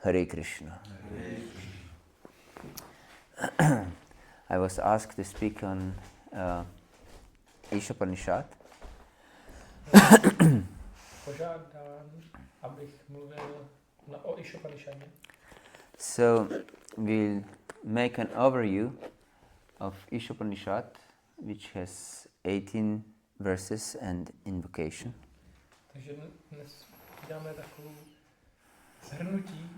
Hare Krishna. I was asked to speak on Īśopaniṣad. Požádán, abych mluvil o Īśopanišadě. So we'll make an overview of Īśopaniṣad, which has 18 verses and invocation. Takže dnes dáme takovou shrnutí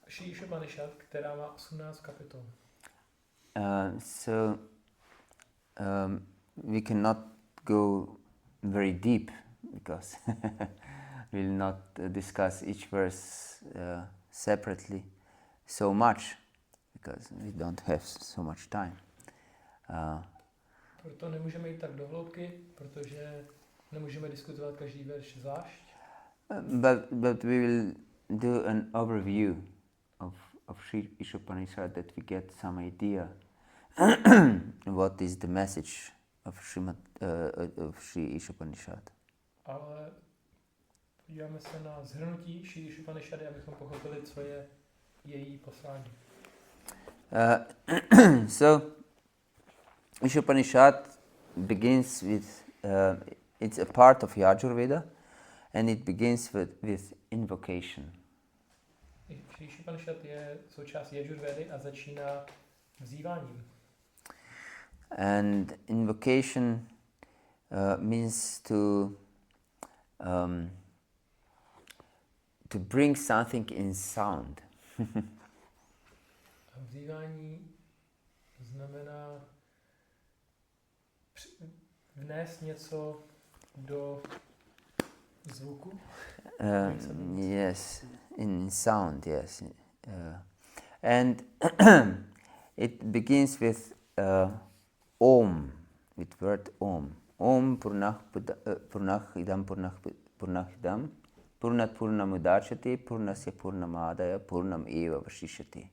Śrī Īśopaniṣad, která má 18 kapitol. We cannot go very deep because we'll not discuss each verse separately so much because we don't have so much time. Proto nemůžeme jít tak do hloubky, protože nemůžeme diskutovat každý verš zvlášť. But we will do an overview of Śrī Īśopaniṣad that we get some idea what is the message of Śrī Īśopaniṣad. Ale podíváme se na shrnutí Śrī Īśopanišady, abychom pochopili, co je její poslání. So Īśopaniṣad begins with it's a part of Yajurveda and it begins with invocation. Śrī Īśopanišad je součást Yajurvedy a začíná vzýváním. And invocation means to bring something in sound. Vzývání znamená vnést něco do zvuku. Yes, in sound, yes. And it begins with Om, with word Om. Om Purnah Idam Purnah Idam Purnat Purnamudachyate Purnasya Purnamadaya Purnam Eva Vashishyate.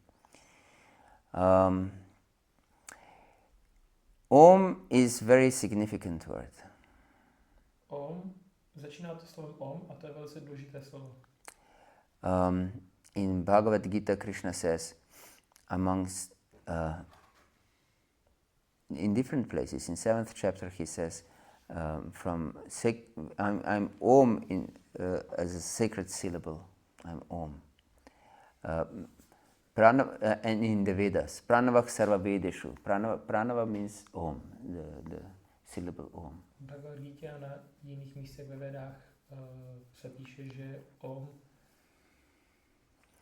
Om is very significant word. Om, začíná to slovem Om a to je velice důležité slovo. In Bhagavata-dharma Krishna says, amongst in different places, in 7th chapter he says, I'm Om as a sacred syllable. I'm Om. And in the Vedas, Pranavah sarva vedeshu. Pranava means Om, the syllable Om. V Bhagavad-gítě a na jiných místech ve Vedách se píše, že Om,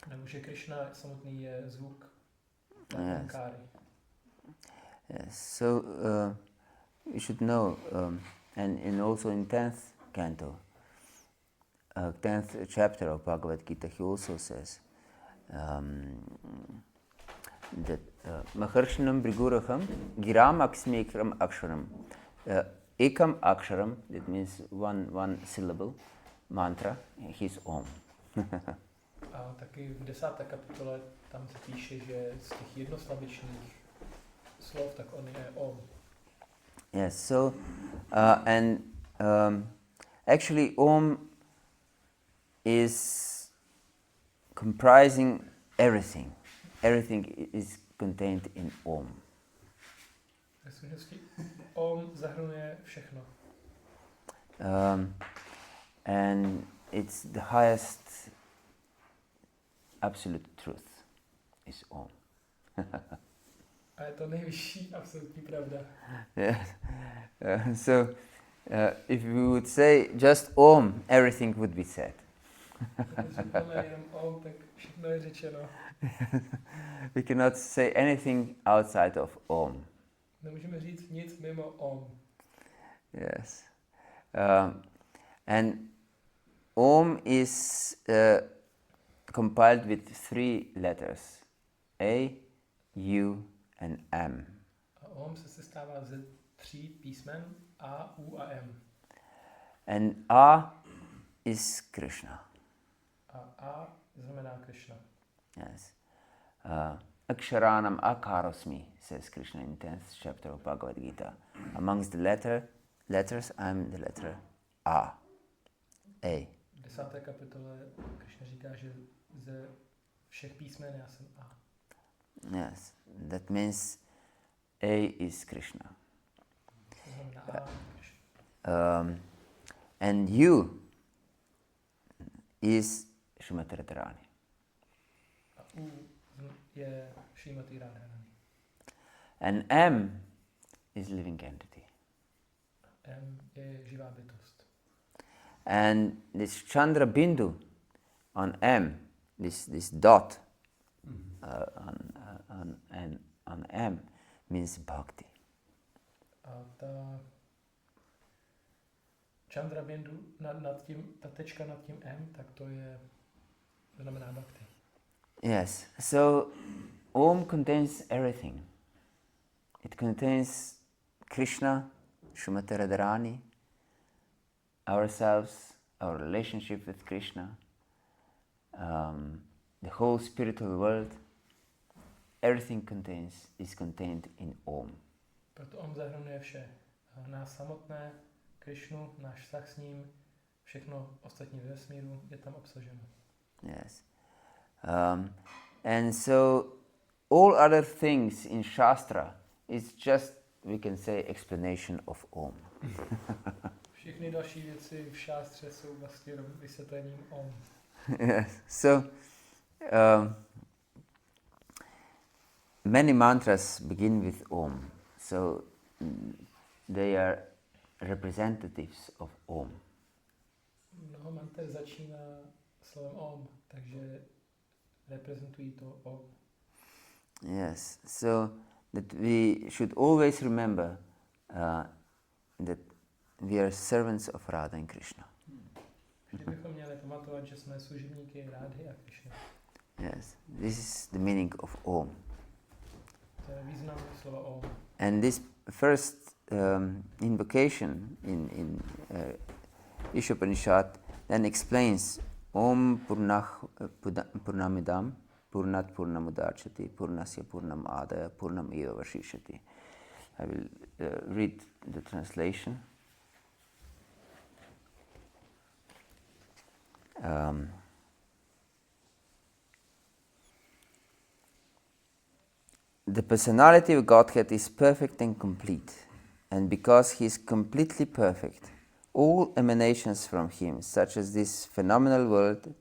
nebo že Krišna samotný je zvuk Káry. Yes. So you should know, and also in 10th canto, 10th chapter of Bhagavad-gita, he also says that Maharshinam Briguraham Giram Aksmekram Aksharam. Ekam Aksharam, that means one syllable, mantra, his Om. A taky v 10. kapitole tam se píše, že z těch jednoslabičných slov, tak on je Om. Yes, so actually Om is comprising everything. Everything is contained in Om. Ve skutečnosti Om zahrnuje všechno. And it's the highest absolute truth is Om. A je to nejvyšší absolutní pravda. Yes. So if we would say just Om, everything would be said. We cannot say anything outside of Om. Nemůžeme říct nic mimo Om. Yes. And Om is compiled with 3 letters, A, U, and M. A Om se sestává ze 3 písmen A, U a M. And A is Krishna. A znamená Krishna. Yes. Aksharanam akarosmi, says Krishna in 10th chapter of Bhagavad-gita. Amongst the letters, I'm the letter A. V 10. kapitole Krishna říká, že ze všech písmen já jsem A. Yes, that means A is Krishna. To znamená A, Krishna. And U is Śrīmati Radharani. A U je Śrīmati Radharani. And M is living entity. M je živá bytost. And this Chandra Bindu on M, this dot on M means bhakti. A ta Chandra Bindu, ta tečka nad tím M, tak to znamená bhakti. Yes, so Om contains everything. It contains Krishna, Śrīmati Radharani, ourselves, our relationship with Krishna, the whole spiritual world. Everything is contained in Om. Proto Om zahrnuje vše. Nás samotné, Krišnu, náš vztah s ním, všechno ostatní ve vesmíru je tam obsaženo. Yes. And so all other things in Shastra is just, we can say, explanation of Om. Všechny další věci v šástře jsou vlastně vysvětlením Om. Yes. So many mantras begin with Om. So they are representatives of Om. Mnoho manter začíná slovem Om, takže reprezentují to Om. Yes. So that we should always remember that we are servants of Radha and Krishna. Vždy bychom měli pamatovat, že jsme služebníky Rádhy a Krišny. Yes. This is the meaning of Om. To je význam slova Om. And this first invocation in Īśopaniṣad then explains Om Purnamidam Purnat Purnamudachyati Purnasya Purnam Adaya Purnam Eva Vashishyati. I will read the translation. The personality of Godhead is perfect and complete, and because he is completely perfect, all emanations from him, such as this phenomenal world,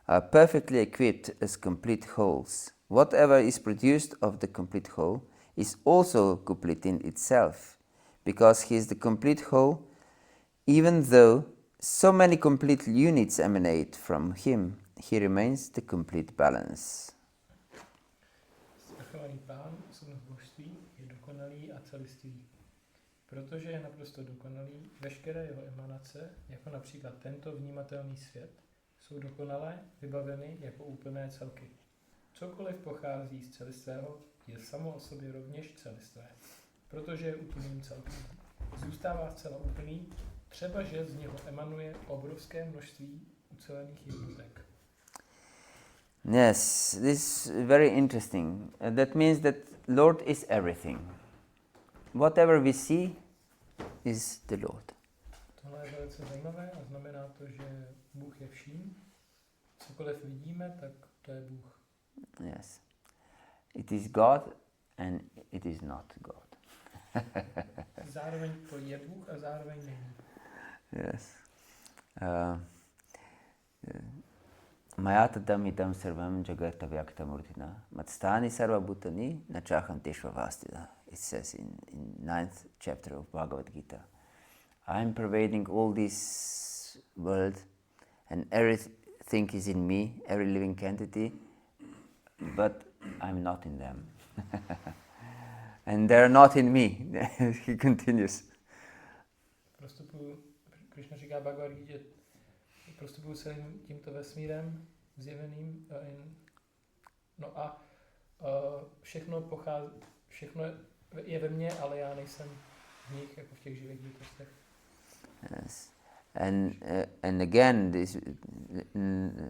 are perfectly equipped as complete wholes. Whatever is produced of the complete whole is also complete in itself, because he is the complete whole, even though so many complete units emanate from him, he remains the complete balance. Svrchovaný Pán, osobnost božství, je dokonalý a celistvý. Protože je naprosto dokonalý, veškeré jeho emanace, jako například tento vnímatelný svět, jsou dokonalé, vybaveny jako úplné celky. Cokoliv pochází z celistvého, je samo o sobě rovněž celistvé, protože je úplným celkem. Zůstává zcela úplný, třeba že z něho emanuje obrovské množství ucelených jednotek. Yes, this is very interesting. That means that Lord is everything. Whatever we see is the Lord. Tohle je velice zajímavé a znamená to, že Bůh je vším. Cokoliv vidíme, tak to je Bůh. Yes. It is God and it is not God. Zároveň to je Bůh a zároveň není. Yes. Mayatadam idam sarvam jagata vyaktamurtina matstani sarvabhutani nachaham teshvavastida. It says in 9th chapter of Bhagavad-gita. I am pervading all this world and everything is in me, every living entity, but I'm not in them. And they're not in me. He continues. Krišna říká Bhagavad-gita, prostupuju celým tímto vesmírem zjeveným všechno je ve mně, ale já nejsem v nich, jako v těch živých bytostech. Yes. And again, these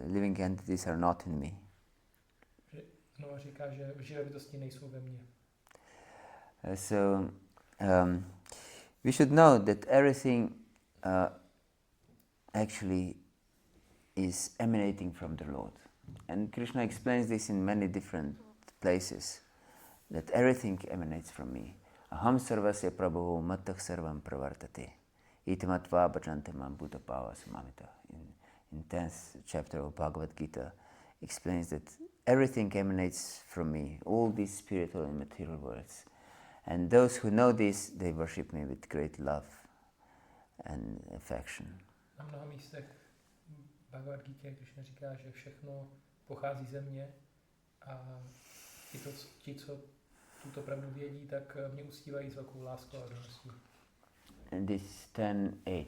living entities are not in me. Znova říká, že živé bytosti nejsou ve mně. So we should know that everything actually is emanating from the Lord. And Krishna explains this in many different places, that everything emanates from me. Aham sarvasya prabhu mattah sarvam pravartate. Itamatva bhajante mam bhutapava samamita. In 10th chapter of Bhagavad-gita explains that everything emanates from me, all these spiritual and material worlds. And those who know this, they worship me with great love and affection. Na mnoha místech Bhagavad-gitě Krishna říká, že všechno pochází ze mě a ti, co tuto pravdu vědí, tak mě uctívají s velkou láskou a radostí. And this 10:8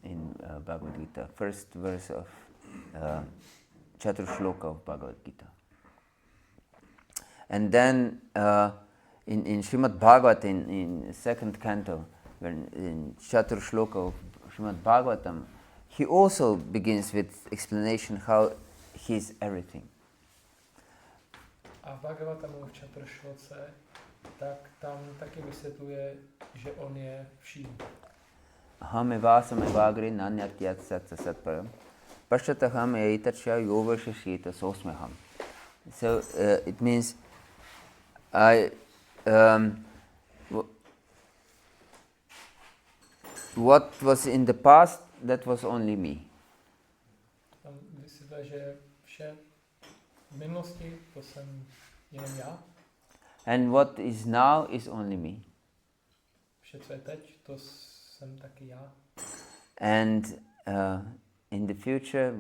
in Bhagavad-gita, first verse of Chaturshloka of Bhagavad-gita. And then in Srimad Bhagavatam, in second canto, when in Chaturshloka of Srimad Bhagavatam, he also begins with explanation how he is everything. A v Bhagavatamu v Chaturshloce, tak tam taky vysvětluje, že on je vším. Aham evasam evagri nanyatyat satsasaparam pashataham eitachya yovashashita sosmeham. So it means what was in the past, that was only me. Tam vysvětluje, že vše v minulosti, to jsem jenom já. And what is now is only me. Vše, co je teď, to jsem taky já. And in the future,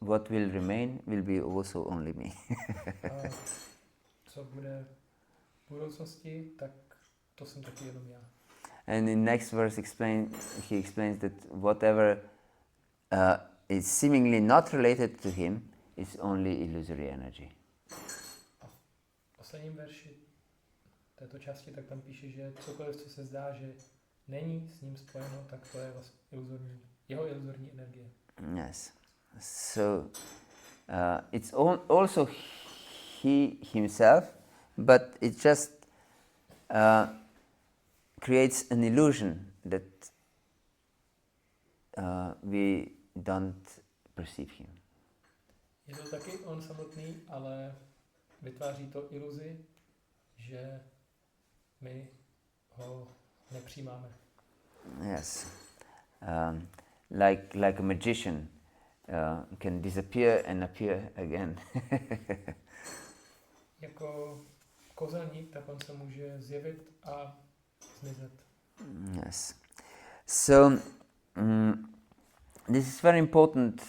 what will remain will be also only me. A co bude v budoucnosti, tak to jsem taky jenom já. And in next verse he explains that whatever is seemingly not related to him is only illusory energy. A v posledním verši této části tak tam píše, že cokoliv, co se zdá, že není s ním spojeno, tak to je vlastně jeho iluzorní energie. Yes. So it's also he himself, but it just creates an illusion that we don't perceive him. Je to taky on samotný, ale vytváří to iluzi, že my ho nepřijímáme. Yes. Like a magician can disappear and appear again. Jako kouzelník, tak on se může zjevit a zmizet. Yes. So this is very important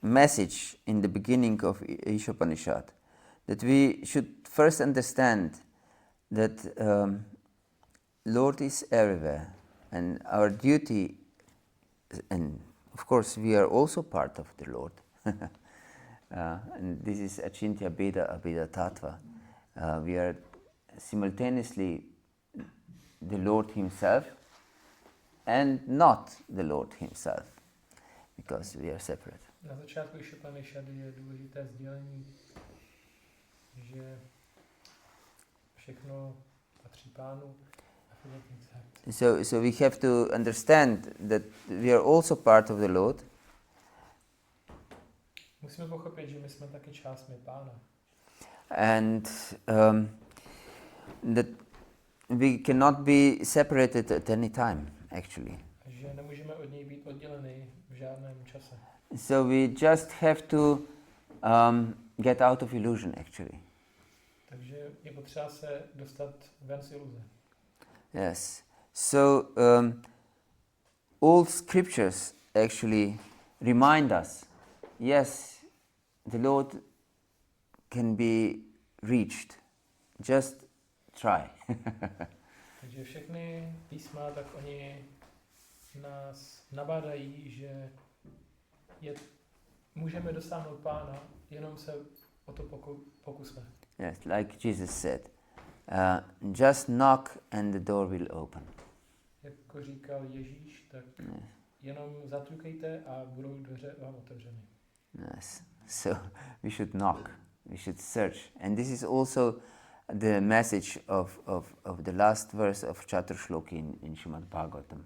message in the beginning of Īśopaniṣad, that we should first understand that Lord is everywhere, and our duty, and of course we are also part of the Lord, and this is Achintya Bheda Abheda Tattva. We are simultaneously the Lord himself and not the Lord himself, because we are separate. Na začátku Īśopanišady je důležité sdělení, že všechno patří Pánu. So we have to understand that we are also part of the Lord. Musíme pochopit, že my jsme taky částmi Pána. And that we cannot be separated at any time, actually. Že nemůžeme od něj být odděleni v žádném čase. So we just have to get out of illusion, actually. Takže je potřeba se dostat ven z iluze. Yes. So all scriptures actually remind us, yes, the Lord can be reached. Just try. Takže všechny písma, tak oni nás nabádají, že můžeme dosáhnout Pána, jenom se o to pokusme. Yes, like Jesus said, just knock and the door will open. Jako říkal Ježíš, tak jenom zatlukejte a budou dveře vám otevřeny. Yes. So we should knock, we should search. And this is also the message of the last verse of Chaturshloki in Srimad Bhagavatam.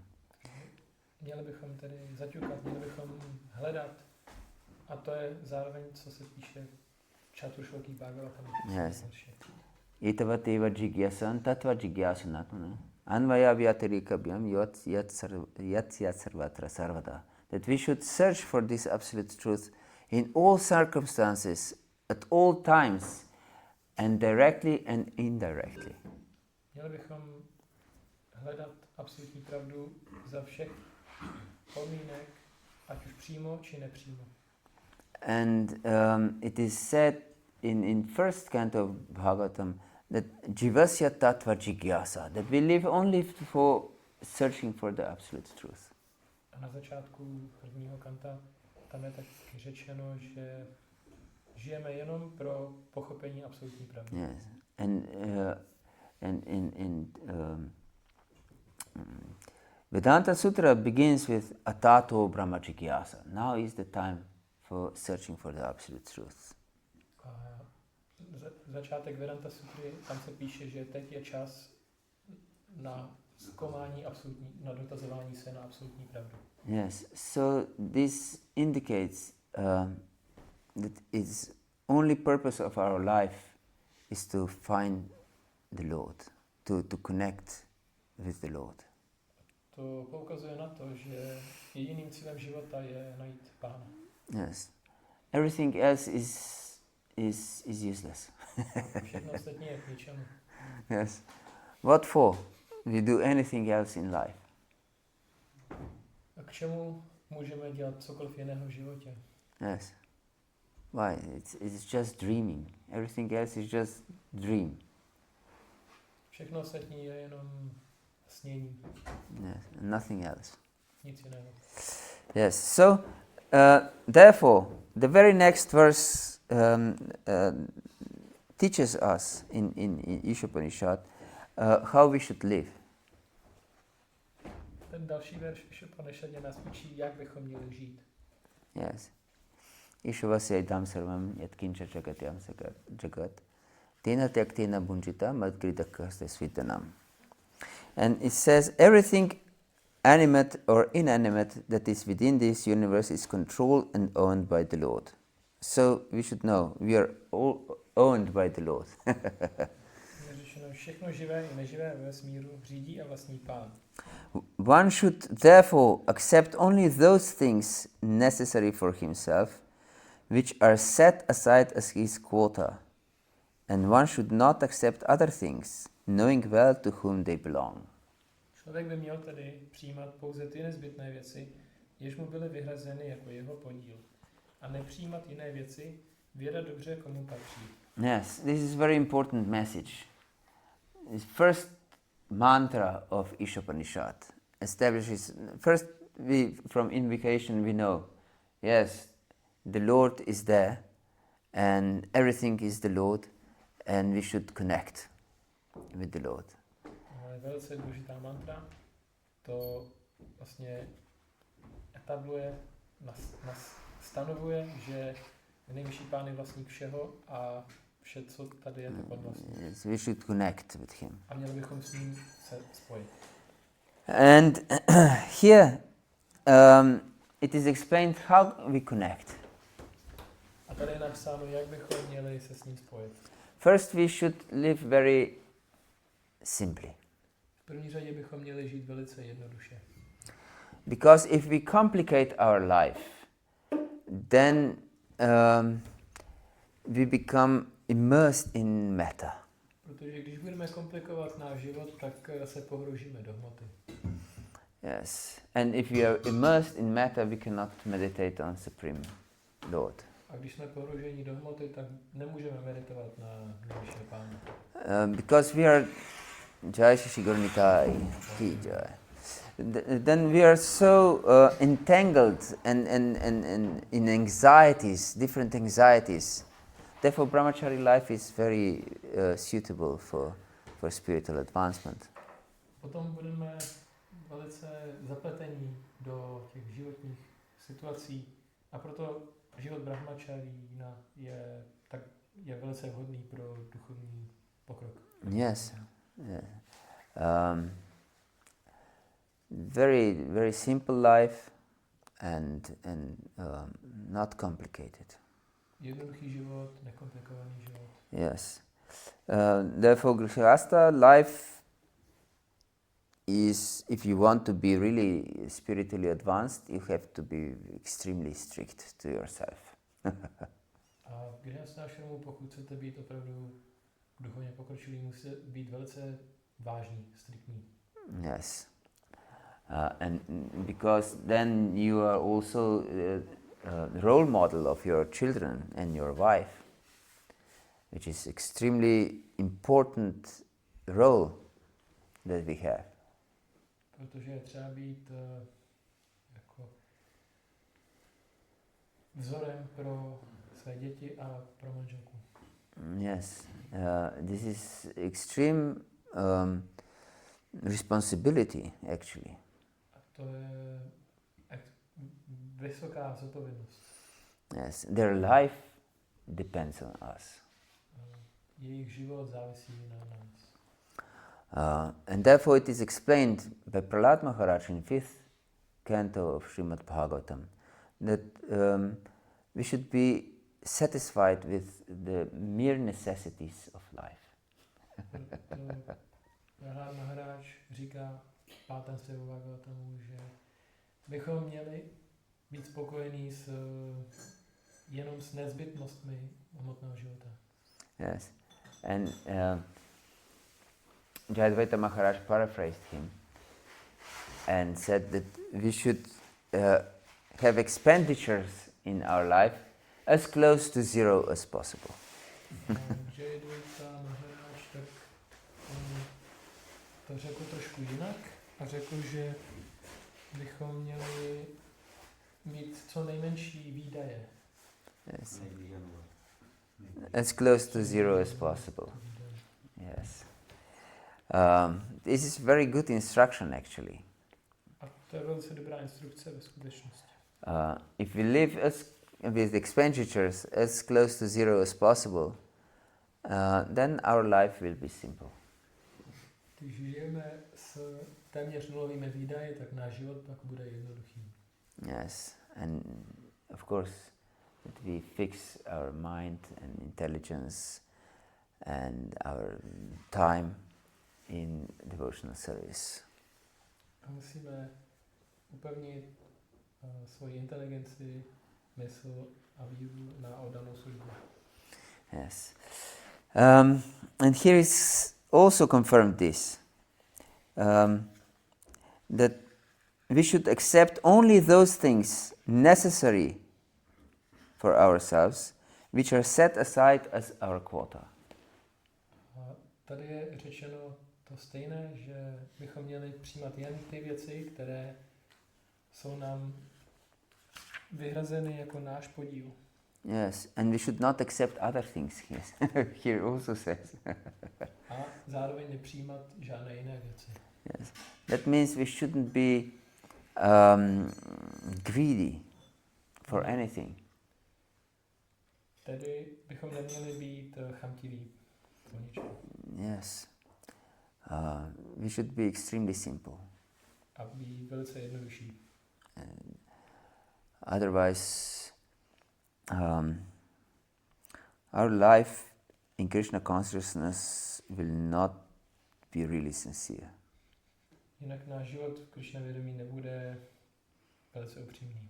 Měli bychom tedy zaťukat, měli bychom hledat A to je zároveň, co se píše Čatušloky Bhagavatam. Yes. Itavateva jigyasan tatva jigyasanatmana anvaya vyatirikabhyam yat sarvatra sarvada. That we should search for this absolute truth in all circumstances, at all times, and directly and indirectly. Měli bychom hledat absolutní pravdu za všech podmínek, ať už přímo či nepřímo. And it is said in first canto of Bhagavatam that jivasya tattva jigyasa, that we live only for searching for the absolute truth. A na začátku prvního kanta tam je tak řečeno, že žijeme jenom pro pochopení absolutní pravdy. Yes, and in Vedanta Sutra begins with atato brahma jigyasa. Now is the time for searching for the absolute truth. A začátek Vedanta Sutry, tam se píše, že teď je čas na zkoumání absolutní, na dotazování se na absolutní pravdu. Yes, so this indicates that its only purpose of our life is to find the Lord, to connect with the Lord. To poukazuje na to, že jediným cílem života je najít Pána. Yes, everything else is useless. Všechno ostatní je k ničemu. Yes, what for? We do anything else in life. A k čemu můžeme dělat cokoliv jiného v životě? Yes. Why? It's just dreaming. Everything else is just dream. Všechno ostatní je jenom snění. Yes, nothing else. Nic jiného. Yes. So, therefore, the very next verse teaches us in Īśopaniṣad how we should live. Ten další verš Īśopaniṣadě nás učí, jak bychom měli žít. Yes. Īśavasya idam sarvam yatkincha jagatyam jagat tena tyaktena bunjita madkridakaste svitanam. And it says everything animate or inanimate that is within this universe is controlled and owned by the Lord. So we should know we are all owned by the Lord. Všechno živé i neživé ve vesmíru řídí a vlastní Pán. One should therefore accept only those things necessary for himself, which are set aside as his quota, and one should not accept other things, knowing well to whom they belong. Člověk by měl tedy přijímat pouze ty nezbytné věci, jež mu byly vyhrazeny jako jeho podíl, a nepřijímat jiné věci, vědět dobře, komu patří. Yes, this is very important message. This first mantra of Īśopaniṣad establishes, first from invocation we know, yes, the Lord is there and everything is the Lord and we should connect with the Lord. Velice důležitá mantra, to vlastně etabluje, stanovuje, že nejvyšší Pán je vlastník všeho a vše, co tady je, tak on vlastní. Yes, we should connect with him. A měli bychom s ním se spojit. And here it is explained how we connect. A tady je napsáno, jak bychom měli se s ním spojit. First we should live very simply. V první řadě bychom měli žít velice jednoduše. Because if we complicate our life, then we become immersed in metta. Protože když budeme komplikovat náš život, tak se pohroužíme do hmoty. Yes, and if we are immersed in metta, we cannot meditate on Supreme Lord. A když jsme pohrouženi do hmoty, tak nemůžeme meditovat na nejvyššího Pána. Because we are Jai Shri Guru Nitai Ki Jai. Then we are so entangled and in anxieties, different anxieties. Therefore, brahmachari life is very suitable for spiritual advancement. Potom budeme velice zapletení do těch životních situací a proto život brahmačarina je velice vhodný pro duchovní pokrok. Yes. Yeah. Very simple life, and not complicated. Jednoduchý život, nekomplikovaný život. Yes. Therefore, Grihastha life is, if you want to be really spiritually advanced, you have to be extremely strict to yourself. A v grihasthášramu, pokud chcete být opravdu duchovně pokročilý, musíte být velice vážný, striktní. Yes. And because then you are also the role model of your children and your wife, which is extremely important role that we have. Protože je třeba být jako vzorem pro své děti a pro manželku. Yes, this is extreme responsibility actually. A to je vysoká zodpovědnost. Yes, their life depends on us. Jejich život závisí na nás. And therefore it is explained by Prahlad Maharaj in 5th canto of Srimad Bhagavatam that we should be satisfied with the mere necessities of life. Prahlad Maharaj říká v 5. stvu Bhagavatamu, že bychom měli být spokojení jenom s nezbytnostmi hmotného života. Yes, and Jayadvaita Maharaj paraphrased him and said that we should have expenditures in our life as close to zero as possible. Jayadvaita Maharaj tak to řekl trošku jinak a řekl, že bychom měli mít co nejmenší výdaje. Yes. As close to zero as possible. Yes. This is very good instruction actually. A to je velice dobrá instrukce ve skutečnosti. If we live with expenditures as close to zero as possible, then our life will be simple. Když žijeme s téměř nulovými výdaji, tak náš život pak bude jednoduchý. Yes, and of course that we fix our mind and intelligence and our time in devotional service. A musíme upevnit svoji inteligenci, mysl a víru na oddanou službu. Yes. And here is also confirmed this, that we should accept only those things necessary for ourselves, which are set aside as our quota. A tady je řečeno to stejné, že bychom měli přijímat jen ty věci, které jsou nám vyhrazeny jako náš podíl. Yes, and we should not accept other things. Yes, here also says. A zároveň nepřijímat žádné jiné věci. Yes, that means we shouldn't be greedy for anything. Tedy bychom neměli být chamtiví po ničem. Yes, we should be extremely simple. A být velice jednodušší. Otherwise, our life in Krishna consciousness will not be really sincere. Jinak náš život v Krišna vědomí nebude velice upřímný.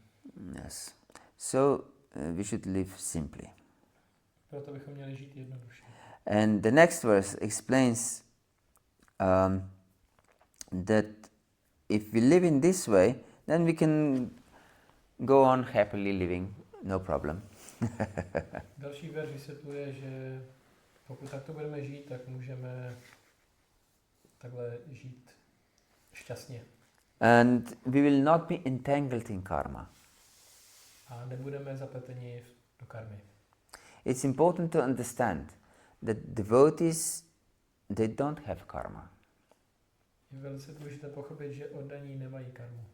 Yes. So we should live simply. Proto bychom měli žít jednoduše. And the next verse explains that if we live in this way, then we can go on happily living, no problem. Další verš vysvětluje, že pokud takto budeme žít, tak můžeme takhle žít šťastně. And we will not be entangled in karma. A nebudeme zapleteni do karmy. It's important to understand that devotees, they don't have karma. Je velice důležité pochopit, že oddaní nemají karmu.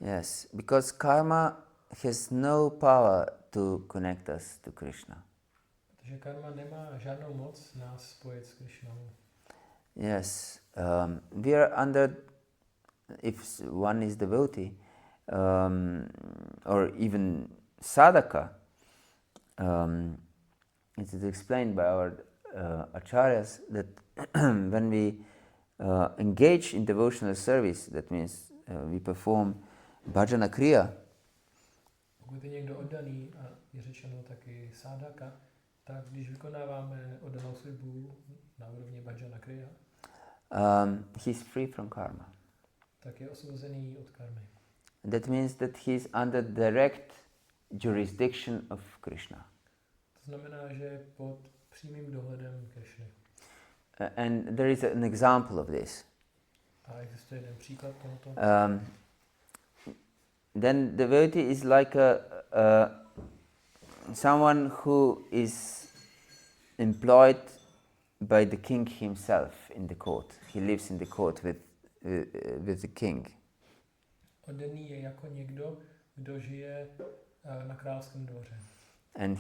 Yes, because karma has no power to connect us to Krishna. Protože karma nemá žádnou moc nás spojit s Krišnou. Yes, we are under, if one is devotee, or even sadhaka. It is explained by our acharyas that when we engage in devotional service, that means we perform bhajana kriya. Pokud je někdo oddaný, a je řečeno taky sadhaka, tak když vykonáváme oddanou službu na úrovni bhajana kriya, he's free from karma. tak je osvobozený od karmy. That means that he's under direct jurisdiction of Krishna. To znamená, že je pod přímým dohledem Krišny. And there is an example of this. A existuje jeden příklad tohoto. Then devotee is like someone who is employed by the king himself in the court. He lives in the court with the king. Oddaný je jako někdo, kdo žije na královském dvoře. And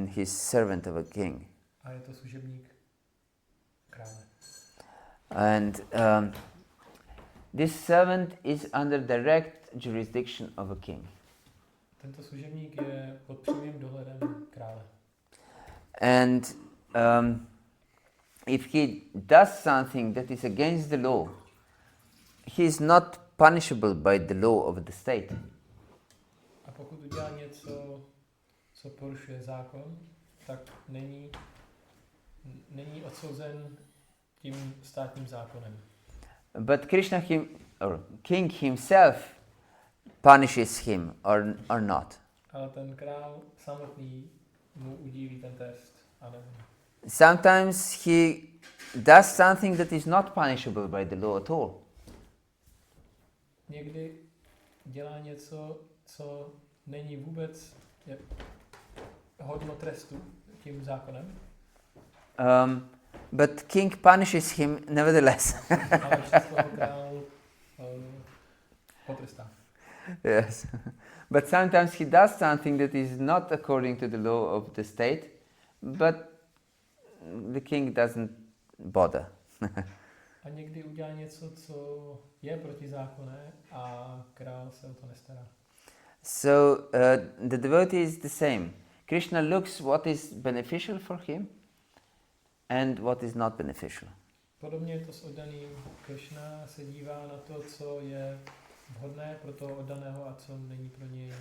he's servant of a king. A je to služebník krále. And this servant is under direct jurisdiction of a king. Tento služebník je pod přímým dohledem krále. And if he does something that is against the law, he is not punishable by the law of the state. A pokud udělá něco, co porušuje zákon, tak není odsouzen tím státním zákonem. But Krishna or king himself punishes him or not. Ale ten král samotný mu udílí ten trest, ale Sometimes he does something that is not punishable by the law at all. někdy dělá něco, co není vůbec hodno trestu tím zákonem. But king punishes him nevertheless. Ale přesto ho král potrestá. Yes. But sometimes he does something that is not according to the law of the state, but the king doesn't bother. A někdy udělá něco, co je protizákonné a král se o to nestará. So the devotee is the same. Krishna looks what is beneficial for him and what is not beneficial. Podobně je to s oddaným. Krišna se dívá na to, co je vhodné pro toho oddaného a co není pro něj,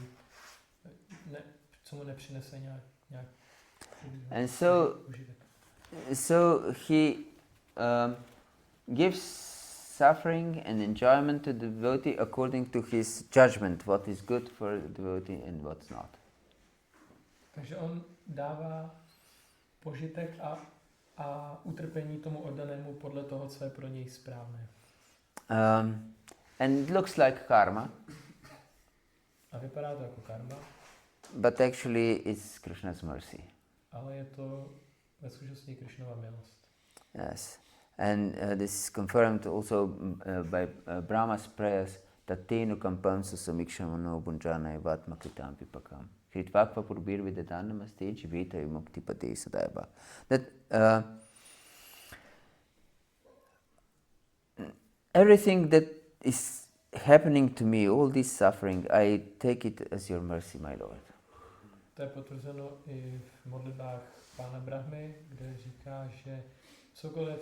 co mu nepřinese nějak And so he gives suffering and enjoyment to the devotee according to his judgment, what is good for the devotee and what's not. Takže on dává požitek a utrpení tomu oddanému podle toho, co je pro něj správné. And it looks like karma, A vypadá to jako karma, but actually it's Krishna's mercy. ale je to ve skutečnosti Krišnova milost. Yes, and this is confirmed also by Brahma's prayers. Tatenu kampamsa samikshamo bunjana vatmakritam pipakam. Kritvakva purbir vidadanamaste jivita mukti pate sadaiva. That everything that is happening to me, all this suffering, I take it as your mercy, my Lord. To je potvrzeno i v modlitbách Pána Brahmy, kde říká, že cokoliv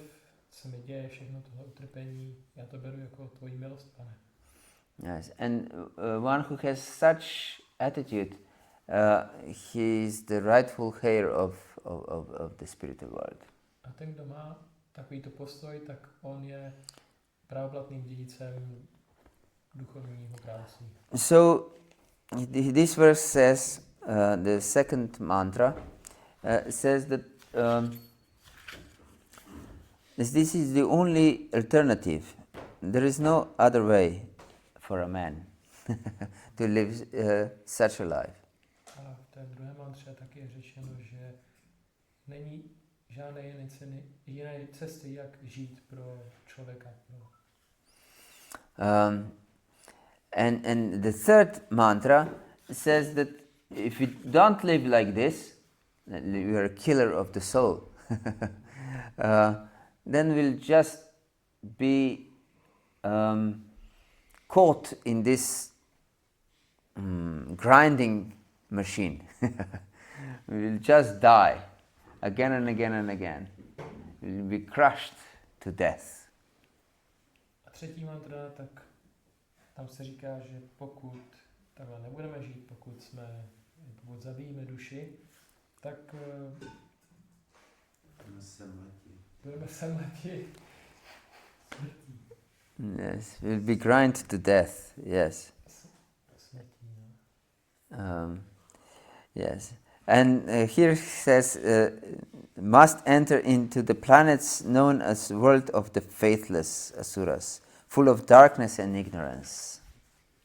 se mi děje, všechno tohle utrpení, já to beru jako tvoji milost, Pane. Yes, and one who has such attitude, he is the rightful heir of the spiritual world. A ten, kdo má takovýto postoj, tak on je právoplatným dědicem duchovního království. So this verse says, the second mantra says that this is the only alternative. There is no other way for a man to live such a life. A v té druhé mantře taky je řečeno, že není žádné jiné cesty, jak žít pro člověka. And the third mantra says that if you don't live like this, you are a killer of the soul. Then we'll just be caught in this grinding machine. We will just die again and again and again. We will be crushed to death. A třetí mantra, tak tam se říká, že pokud takhle nebudeme žít, pokud zabijíme duši, tak budeme semleti. Yes, we'll be grind to death. Yes. Yes. And here it says, must enter into the planets known as world of the faithless asuras, full of darkness and ignorance.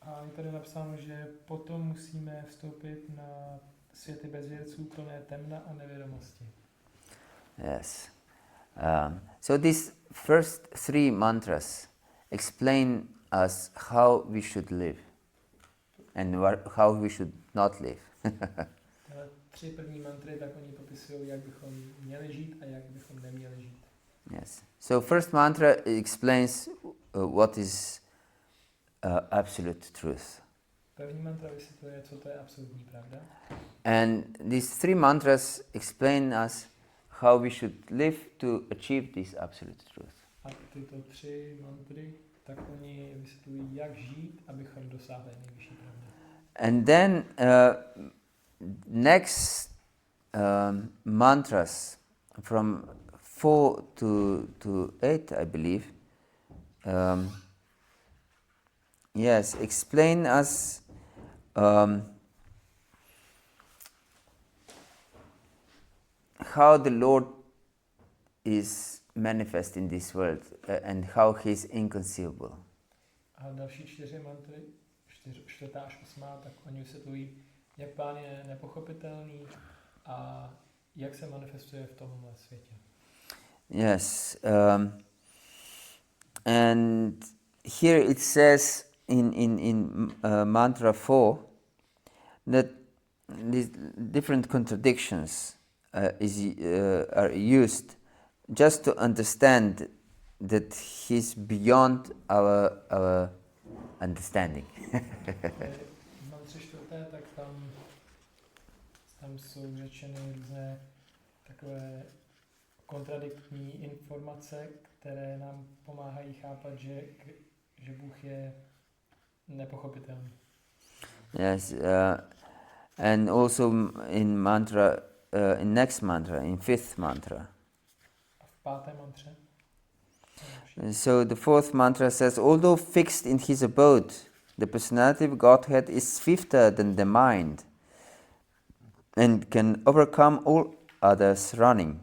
A je tady napsáno, že potom musíme vstoupit na světy bezvěrců plné temna a nevědomosti. Yes. So these first three mantras explain us how we should live and how we should not live. Tři první mantry, tak oni popisují, jak bychom měli žít a jak bychom neměli žít. Yes. So first mantra explains what is absolute truth. První mantra vysvětluje, co to je absolutní pravda. And these three mantras explain us how we should live to achieve this absolute truth. A tyto tři mantry, tak oni vysvětlují, jak žít, abychom dosáhli nejvyšší pravdy. And then next mantras from 4 to 8, I believe, yes, explain us how the Lord is manifest in this world and how he is inconceivable. A další čtyři mantry, čtvrtá až osmá, tak oni vysvětlují, jak Pán je nepochopitelný a jak se manifestuje v tomhle světě. Yes, and here it says in mantra 4 that these different contradictions are used just to understand that he's beyond our understanding. V mantře čtvrté, tak tam jsou řečeny různé takové kontradiktní informace, které nám pomáhají chápat, že Bůh je nepochopitelný. Yes, and also in mantra, in next mantra, in fifth mantra. A v páté mantře? So the fourth mantra says, although fixed in his abode, the personality of Godhead is swifter than the mind and can overcome all others running.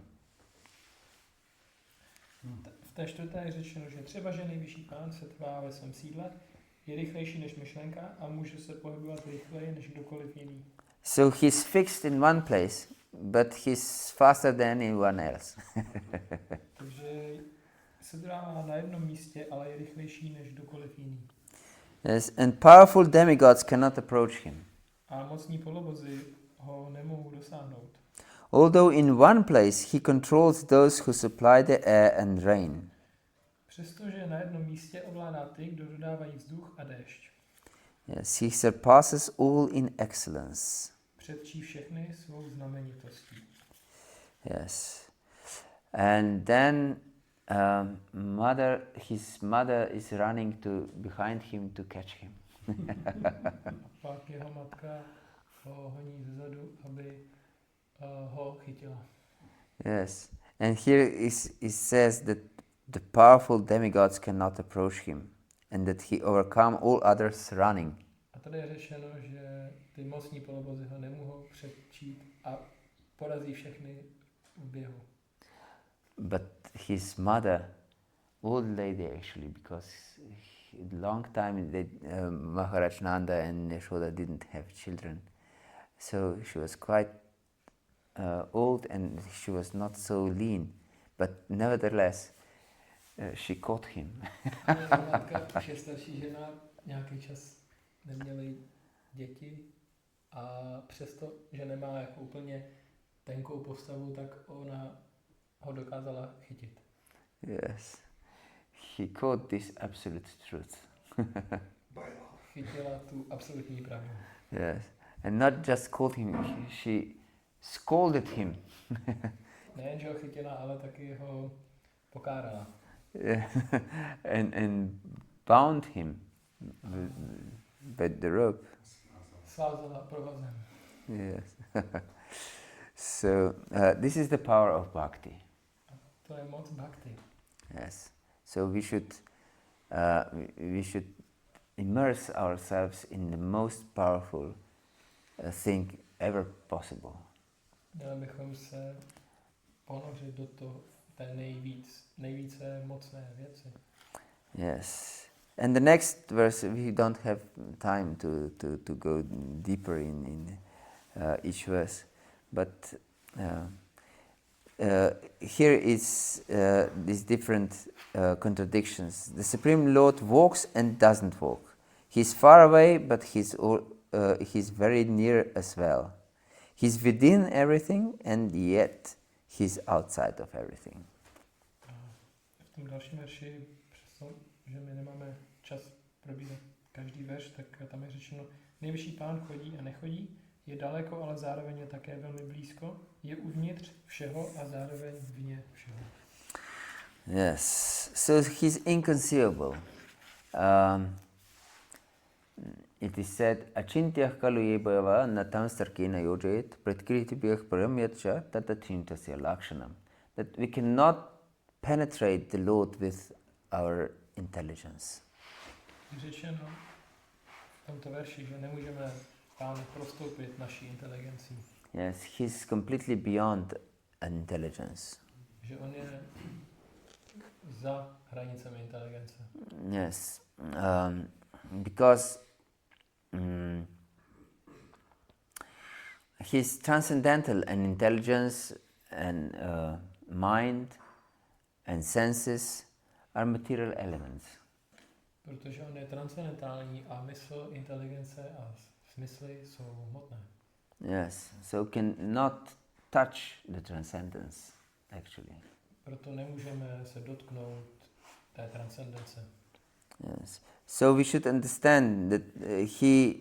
V té čtvrté je řečeno, že třeba, že nejvyšší Pán se trvá ve svém sídle, je rychlejší než myšlenka a může se pohybovat rychleji než kdokoliv jiný. So he's fixed in one place, but he's faster than anyone else. Takže se trvá na jednom místě, ale je rychlejší než kdokoliv jiný. Yes, and powerful demigods cannot approach him. A mocní polobozy ho nemohou dosáhnout. Although in one place he controls those who supply the air and rain. Přestože na jednom místě ovládá ty, kdo dodávají vzduch a déšť. Yes, he surpasses all in excellence. Předčí všechny svou znamenitostí. Yes, and then his mother is running behind him to catch him. A pak jeho matka ho honí zezadu, aby ho chytila. Yes, and here it says that the powerful demigods cannot approach him, and that he overcome all others running. A tady je řečeno, že ty mocní polobozy ho nemohou předčít a porazí všechny v běhu. But his mother, old lady actually, because long time Maharaj Nanda and Yashoda didn't have children, so she was quite old and she was not so lean, but nevertheless she caught him. Matka už je starší žena, nějaký čas neměli děti a přesto, že nemá jako úplně tenkou postavu, tak ona ho dokázala chytit. Yes, he caught this absolute truth. Chytila tu absolutní pravdu. Yes, and not just called him, she scolded him. Nejen, že ho chytila, ale taky ho pokárala. and bound him with the rope. Svázala provazem. Yes. So this is the power of bhakti. To je moc bhakti. Yes. So we should immerse ourselves in the most powerful thing ever possible. Měli bychom se ponořit do té nejvíce mocné věci. Yes. And the next verse, we don't have time to go deeper in each verse, but here is these different contradictions. The Supreme Lord walks and doesn't walk. He's far away, but he's very near as well. He's within everything, and yet he's outside of everything. V tom dalším verši, že my nemáme čas probírat každý verš, tak tam je řečeno, nejvyšší pán chodí a nechodí, je daleko, ale zároveň je také velmi blízko, je uvnitř všeho a zároveň vně všeho. Yes, so he's inconceivable. It is said, Achintyah kalu yebhava natam starkena yojayet pratkritibhyah paramyatcha tatachintasya lakshanam. That we cannot penetrate the Lord with our intelligence. Je řečeno v tomto verši, že nemůžeme Pánu prostoupit naší inteligencí. Yes, he's completely beyond intelligence. Že on je za hranicemi inteligence. Yes, because he's transcendental, and intelligence and mind and senses are material elements. Protože on je transcendentální a mysl, inteligence a smysly jsou hmotné. Yes, so cannot touch the transcendence, actually. Proto nemůžeme se dotknout té transcendence. Yes, so we should understand that he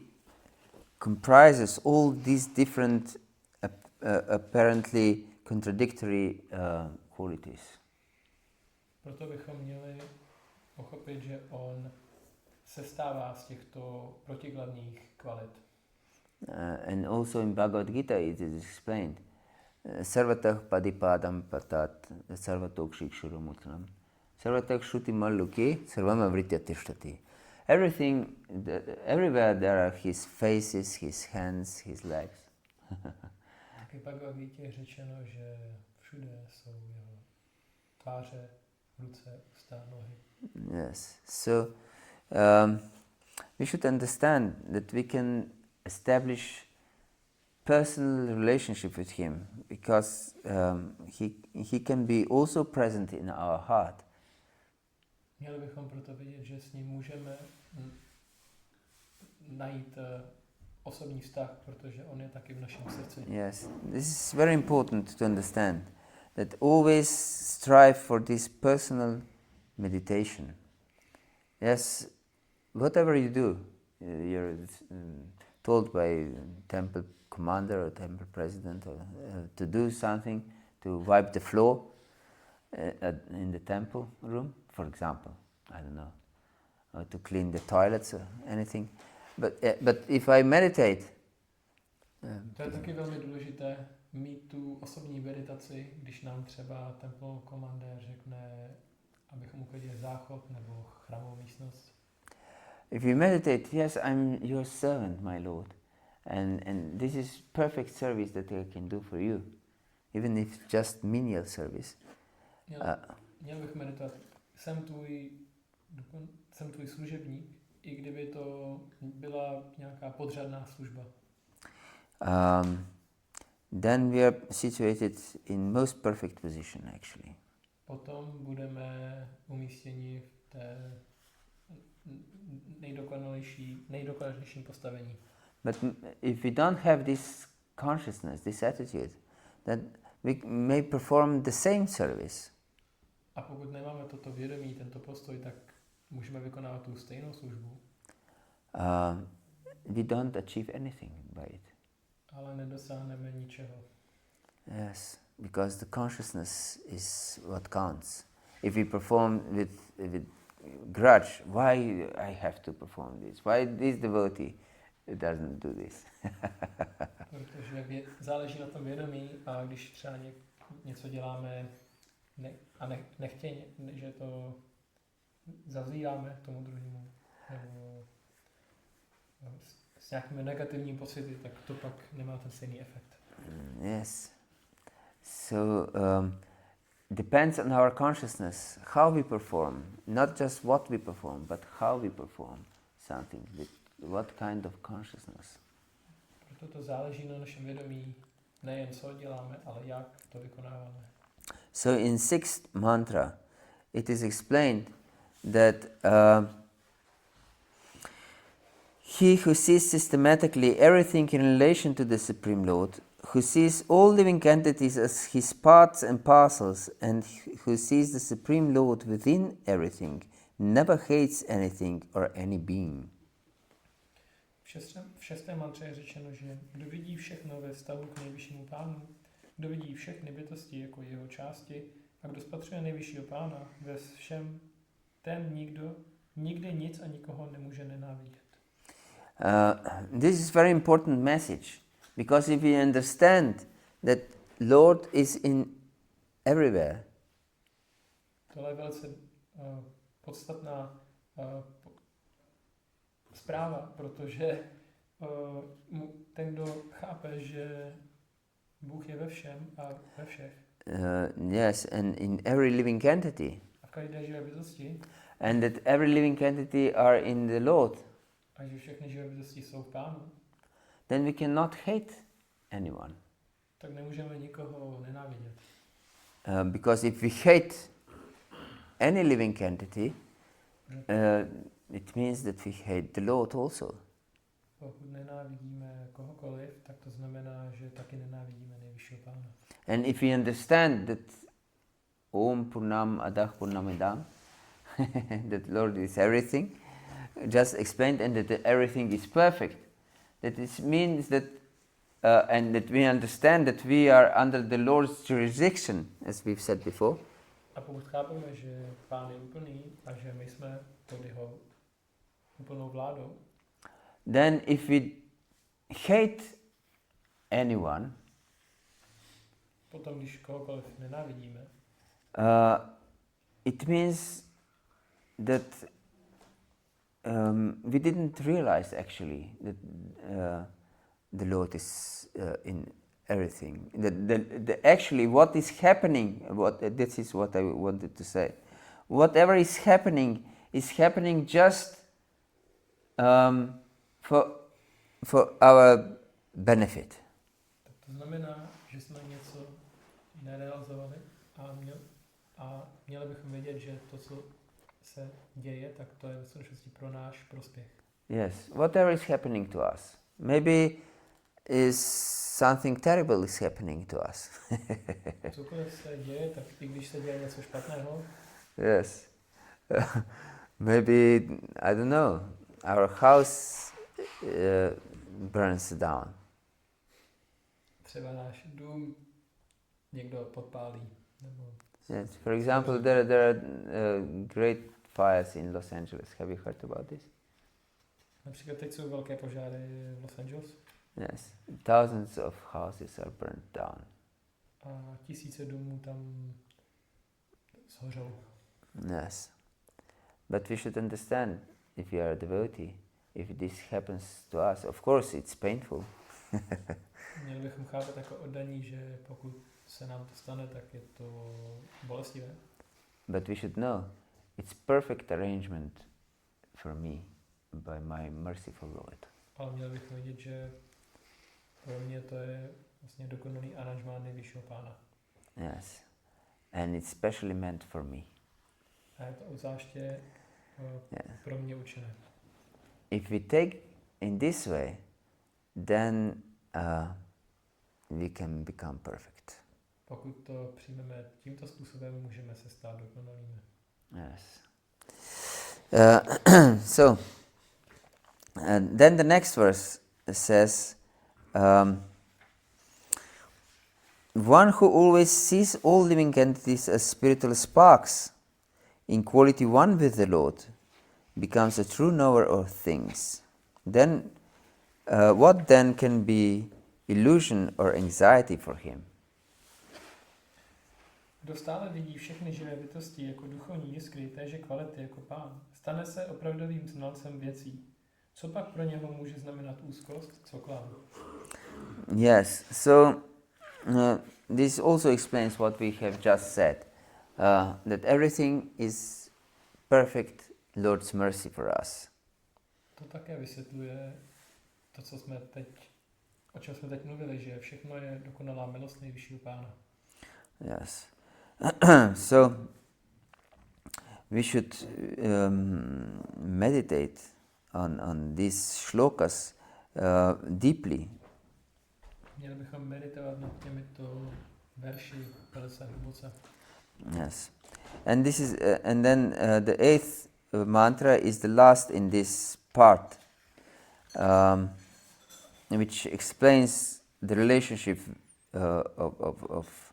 comprises all these different, apparently contradictory qualities. Proto bychom měli pochopit, že on sestává z těchto protikladných kvalit. And also in Bhagavad-gita it is explained, sarvatah padipadam patat sarvatok shikshuramutram sarvatak shruti-malluke sarvam avritya tishtati. Everywhere there are his faces, his hands, his legs. Taky v Bhagavad-gitě je řečeno, že všude jsou jeho tváře, ruce, ústa, nohy. Yes, so we should understand that we can establish personal relationship with him, because he can be also present in our heart. Měli bychom proto vědět, že s ním můžeme najít osobní vztah, protože on je taky v našem srdci. Yes, this is very important to understand, that always strive for this personal meditation. Yes, whatever you do, you're told by temple commander or temple president or, to do something, to wipe the floor in the temple room, for example, I don't know, or to clean the toilets or anything. But if I meditate, to je taky velmi důležité mít tu osobní meditaci, když nám třeba temple commander řekne, abychom uklidili záchod nebo chrámovou místnost. If you meditate, yes, I'm your servant, my Lord, and this is perfect service that I can do for you, even if just menial service. Měl bych meditovat, jsem tvůj služebník, i kdyby to byla nějaká podřadná služba. Then we are situated in most perfect position, actually. Potom budeme umístěni v té nejdokonalejším postavení. But if we don't have this consciousness, this attitude, then we may perform the same service. A pokud nemáme toto vědomí, tento postoj, tak můžeme vykonávat tu stejnou službu. we don't achieve anything by it. Ale nedosáhneme ničeho. Yes, because the consciousness is what counts. If we perform with grudge, why I have to perform this? Why this devotee doesn't do this? Protože záleží na tom vědomí a když třeba něco děláme nechtěně, že to zavzíráme tomu druhému nebo s nějakými negativními pocity, tak to pak nemá ten stejný efekt. Yes. So depends on our consciousness how we perform, not just what we perform, but how we perform something. With what kind of consciousness? Proto to záleží na našem vědomí, nejen co děláme, ale jak to vykonáváme. So in sixth mantra, it is explained that he who sees systematically everything in relation to the Supreme Lord, who sees all living entities as his parts and parcels, and who sees the Supreme Lord within everything, never hates anything or any being. V šestém mantře je řečeno, že kdo vidí všechno ve vztahu k nejvyššímu pánu, kdo vidí všechny bytosti jako jeho části a kdo spatřuje nejvyššího pána ve všem, ten nikdy nic a nikoho nemůže nenávidět. This is very important message, because if we understand that Lord is in everywhere, tohle je velice podstatná zpráva, protože ten, kdo chápe, že Bůh je ve všem a ve všech. Yes, and in every living entity. A v každé živé bytosti. And that every living entity are in the Lord. A že všechny živé bytosti jsou v Pánu. Then we cannot hate anyone. Tak nemůžeme nikoho nenávidět. Because if we hate any living entity, it means that we hate the Lord also. Pokud nenávidíme kohokoliv, tak to znamená, že taky nenávidíme nejvyššího Pána. And if we understand that Om Purnam Adah Purnamidam, that Lord is everything, just explained, and that everything is perfect, that it means that, and that we understand that we are under the Lord's jurisdiction, as we've said before. A pokud chápeme, že Pán je úplný a že my jsme pod jeho úplnou vládou, then if we hate anyone, potom když kohokoliv nenávidíme, it means that we didn't realize actually that the Lord is in everything. Actually what is happening, this is what I wanted to say. Whatever is happening just for our benefit. Tak to znamená, že jsme něco nerealizovali a měli bychom vědět, že to, co se děje, tak to je ve skutečnosti pro náš prospěch. Yes, whatever is happening to us. Maybe is something terrible is happening to us. Cokoliv se děje, tak i když se děje něco špatného. Yes. Maybe, I don't know, our house burns down. Třeba náš dům někdo podpálí. Yes. For example, there are great fires in Los Angeles. Have you heard about this? Například teď jsou velké požáry v Los Angeles. Yes. Thousands of houses are burnt down. A tisíce domů tam shořou. Yes. But we should understand, if we are a devotee, if this happens to us, of course it's painful. Měli bychom chápat jako oddaní, že pokud se nám to stane, tak je to bolestivé. But we should know, it's perfect arrangement for me by my merciful Lord. Ale měli bychom vědět, že pro mě to je vlastně dokonalý aranžmán nejvyššího Pána. Yes. And it's specially meant for me. A je to obzvláště pro mě určené. If we take in this way, then we can become perfect. Pokud to přijmeme tímto způsobem, můžeme se stát dokonalými. Yes. So, And then the next verse says, one who always sees all living entities as spiritual sparks, in quality one with the Lord, becomes a true knower of things. Then, what then can be illusion or anxiety for him? Kdo stále vidí všechny živé bytosti jako duchovní jiskry téže kvality jako Pán, stane se opravdovým znalcem věcí. Co pak pro něho může znamenat úzkost, co kladu? Yes, so this also explains what we have just said, that everything is perfect Lord's mercy for us. To také vysvětluje to, o čem jsme teď mluvili, že všechno je dokonalá milost nejvyššího Pána. Yes. So we should meditate on these shlokas deeply. Měli bychom meditovat nad těmito verši velice hluboce. Yes, and this is and then the eighth mantra is the last in this part, which explains the relationship of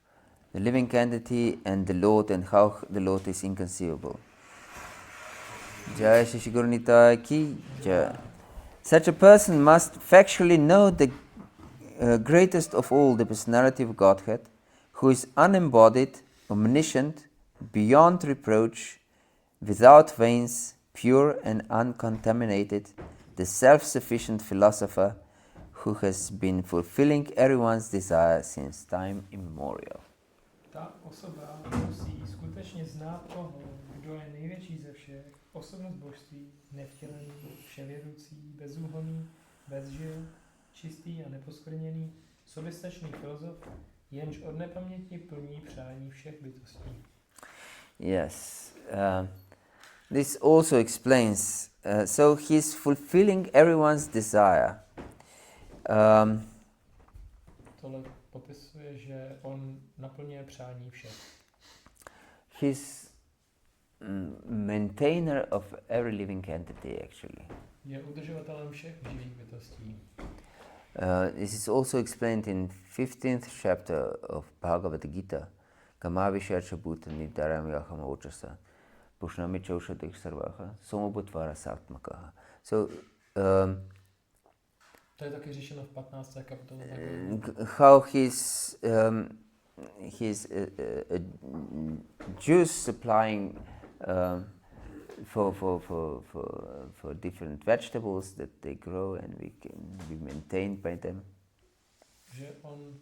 the living entity and the Lord, and how the Lord is inconceivable. Jai Shri Guru Nitai ki jai. Such a person must factually know the greatest of all, the personality of Godhead, who is unembodied, omniscient, beyond reproach, without veins, pure and uncontaminated, the self-sufficient philosopher who has been fulfilling everyone's desire since time immemorial. Ta osoba musí skutečně znát toho, kdo je největší ze všech, osobnost božství, nevtělený, vševědoucí, bezúhonný, bez žil, čistý a neposkvrněný, soběstačný filozof, jenž od nepaměti plní přání všech bytostí. Yes, this also explains, so he's fulfilling everyone's desire. Tohle popisuje, že on naplňuje přání všech. He's maintainer of every living entity, actually. Je udržovatelem všech živých bytostí. This is also explained in 15th chapter of Bhagavata-gita. Kamavishyacha bhuta nidharam yaham ochasa pushnami chaushadik sarvaha somabhutvara satmakaha. So, to je taky řešeno v 15. kapitole. How his juice supplying for different vegetables that they grow and we can be maintained by them. Že on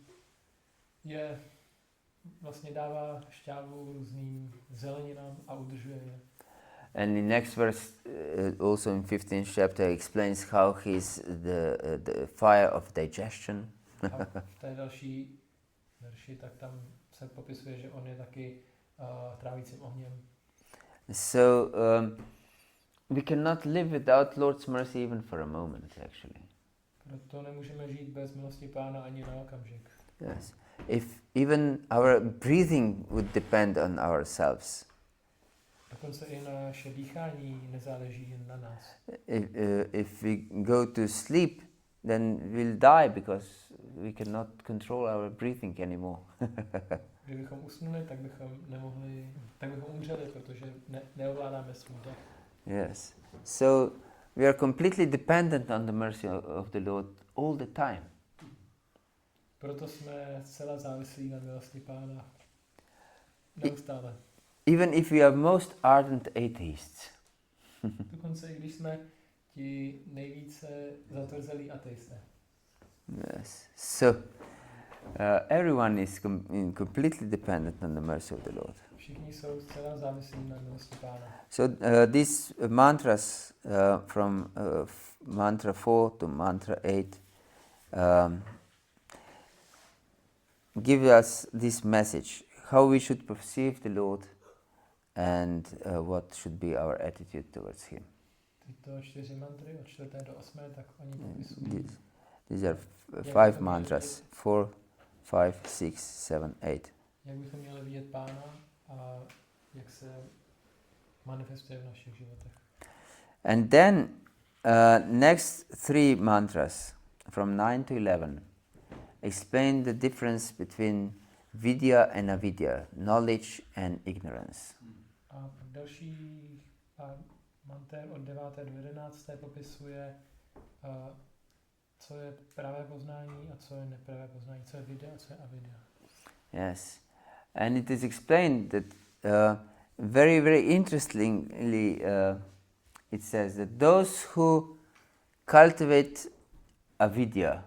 vlastně dává šťávu různým zeleninám a udržuje je. And in next verse, also in 15th chapter, explains how he's the fire of digestion. A v té další verši, tak tam se popisuje, že on je taky trávícím ohněm. So we cannot live without Lord's mercy even for a moment, actually. Proto nemůžeme žít bez milosti Pána ani na okamžik. Yes. If even our breathing would depend on ourselves. Dokonce i naše dýchání nezáleží jen na nás. If we go to sleep, then we'll die because we cannot control our breathing anymore. Kdybychom usnuli, tak bychom umřeli, protože neovládáme svůj dech. Yes. So we are completely dependent on the mercy of the Lord all the time. Proto jsme zcela závislí na milosti Pána. Neustále. Even if we are most ardent atheists. Dokonce i když jsme ti nejvíce zatvrzelí ateisté. Yes. So everyone is completely dependent on the mercy of the Lord. Všichni jsou zcela závislí na milosti Pána. So these mantras from mantra 4 to mantra 8 give us this message, how we should perceive the Lord and what should be our attitude towards Him. Tyto 4 mantry od 4. do 8. tak oni popisují. These are 5 mantras, 4, 5, 6, 7, 8. Jak bychom měli vidět Pána a jak se manifestuje v našich životech. And then Next three mantras, from 9 to 11, explain the difference between vidya and avidya, knowledge and ignorance. A další pár manter od 9. do 11. popisuje, co je pravé poznání a co je nepravé poznání, co je vidya a co je avidya. Yes, and it is explained that very, very interestingly, it says that those who cultivate avidya,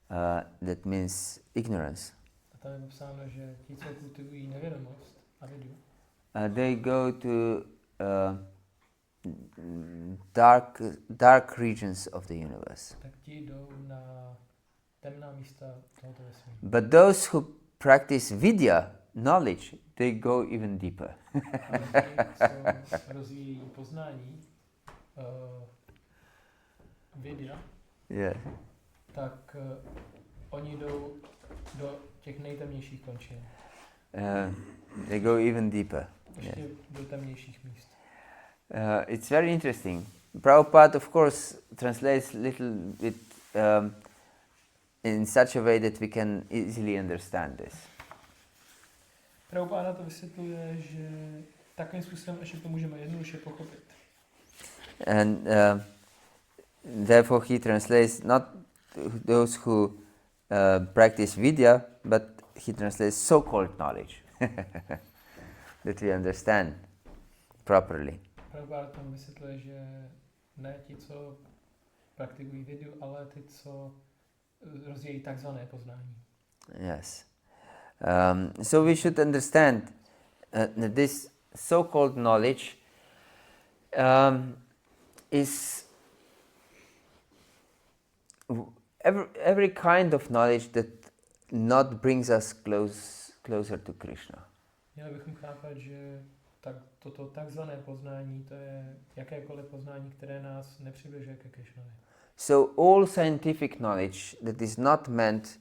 that means ignorance, A tam je napsáno, že ti, co kultivují nevědomost, avidyu, they go to dark regions of the universe. tak ti jdou na temná místa tohoto vesmíru. But those who practice vidya, knowledge, they go even deeper. A ti, co rozvíjí poznání, vidya, Yeah. tak oni jdou do těch nejtemnějších končin. They go even deeper. Ještě do temnějších míst. It's very interesting. Prabhupada, of course, translates little bit in such a way that we can easily understand this. Prabhupada to vysvětluje, že takovým způsobem, že to můžeme jednoduše pochopit. And therefore he translates not those who practice vidya, but he translates so-called knowledge that we understand properly. Prabhupada tam vysvětluje, že ne ti, co praktikují vidyu, ale ty, co rozvíjí takzvané poznání. Yes. So we should understand that this so-called knowledge is every kind of knowledge that not brings us closer to Krishna. Měli bychom chápat, že toto takzvané poznání, to je jakékoliv poznání, které nás nepřibližuje ke Krišnovi. So all scientific knowledge that is not meant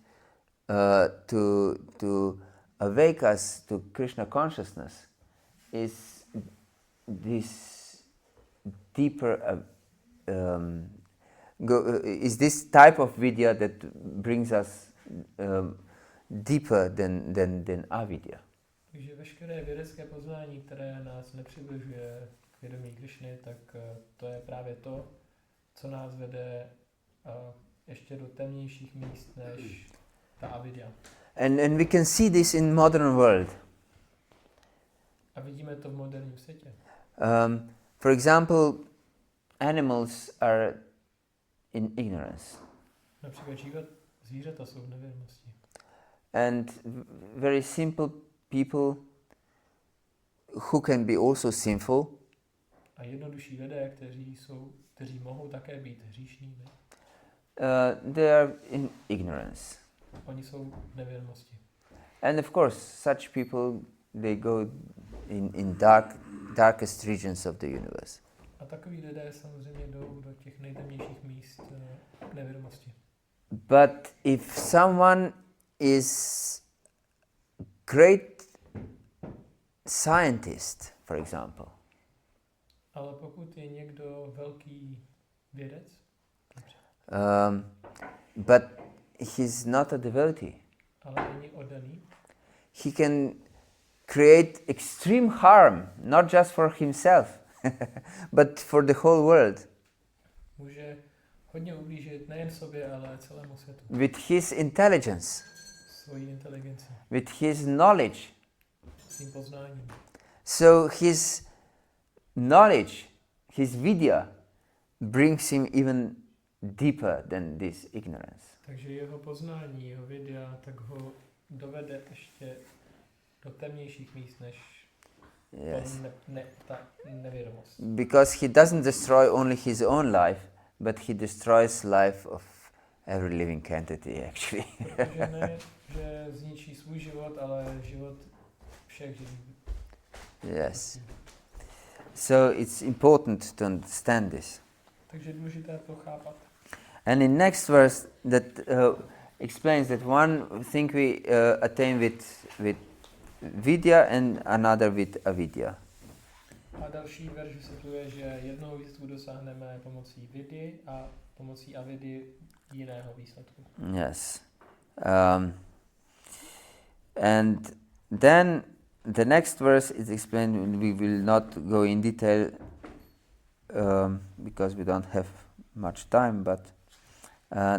to awake us to Krishna consciousness is this deeper is this type of vidya that brings us deeper than avidya. Takže veškeré vědecké poznání, které nás nepřibližuje k vědomí Krišny, tak to je právě to, co nás vede ještě do temnějších míst než ta avidya. And we can see this in modern world. A vidíme to v moderním světě. For example, animals are in ignorance. Například zvířata jsou v nevědomosti. And very simple people who can be also sinful. A jednodušší lidé, kteří mohou také být hříšnými. They are in ignorance. Oni jsou v nevědomosti. And of course, such people, they go in darkest regions of the universe. A takoví lidé samozřejmě jdou do těch nejtemnějších míst nevědomosti. But if someone is great scientist, for example, Ale pokud je někdo velký vědec, but he's not a devotee, ale není oddaný, he can create extreme harm, not just for himself, but for the whole world. Může hodně ublížit nejen sobě, ale celému světu. With his intelligence, Svojí inteligenci, with his knowledge. svým poznáním. So his knowledge, his vidya, brings him even deeper than this ignorance. Takže jeho poznání, jeho videa, tak ho dovede ještě do temnějších míst, než Yes. ta nevědomost. Because he doesn't destroy only his own life, but he destroys life of every living entity, actually. Protože ne, že zničí svůj život, ale život všech živých. Yes. So it's important to understand this. Takže je důležité to chápat. And in next verse that explains that one thing we attain with vidya and another with avidya. A další verš vysvětluje, že jednoho výsledku dosáhneme pomocí vidy a pomocí avidy jiného výsledku. Yes. And then the next verse is explained, we will not go in detail because we don't have much time, but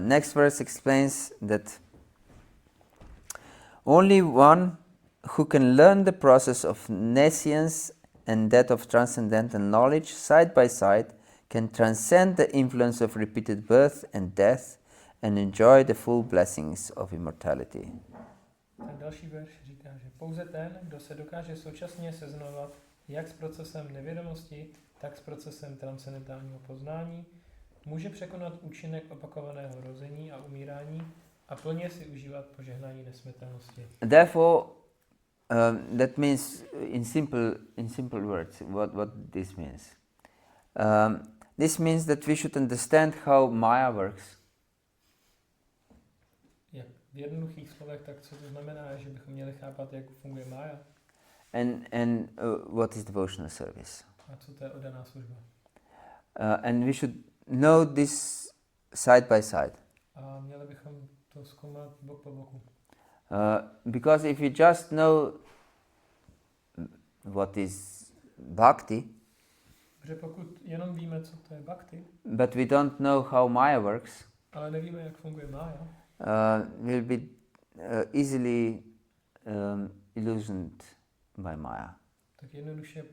next verse explains that only one who can learn the process of nescience and that of transcendental knowledge side by side can transcend the influence of repeated birth and death and enjoy the full blessings of immortality. Ten další verš říká, že pouze ten, kdo se dokáže současně seznamovat jak s procesem nevědomosti, tak s procesem transcendentálního poznání, může překonat účinek opakovaného rození a umírání a plně si užívat požehnání nesmrtelnosti. Therefore, that means in simple words, what this means. This means that we should understand how Maya works. Jak v jednoduchých slovech, tak co to znamená, že bychom měli chápat, jak funguje Maya and what is devotional service. a co to je oddaná služba. And we should know this side by side. A měli bychom to zkoumat bok po boku. Because if you just know what is bhakti, Protože pokud jenom víme, co to je bhakti, but we don't know how Maya works, ale nevíme, jak funguje Maya, we'll be easily illusioned by Maya. tak jednoduše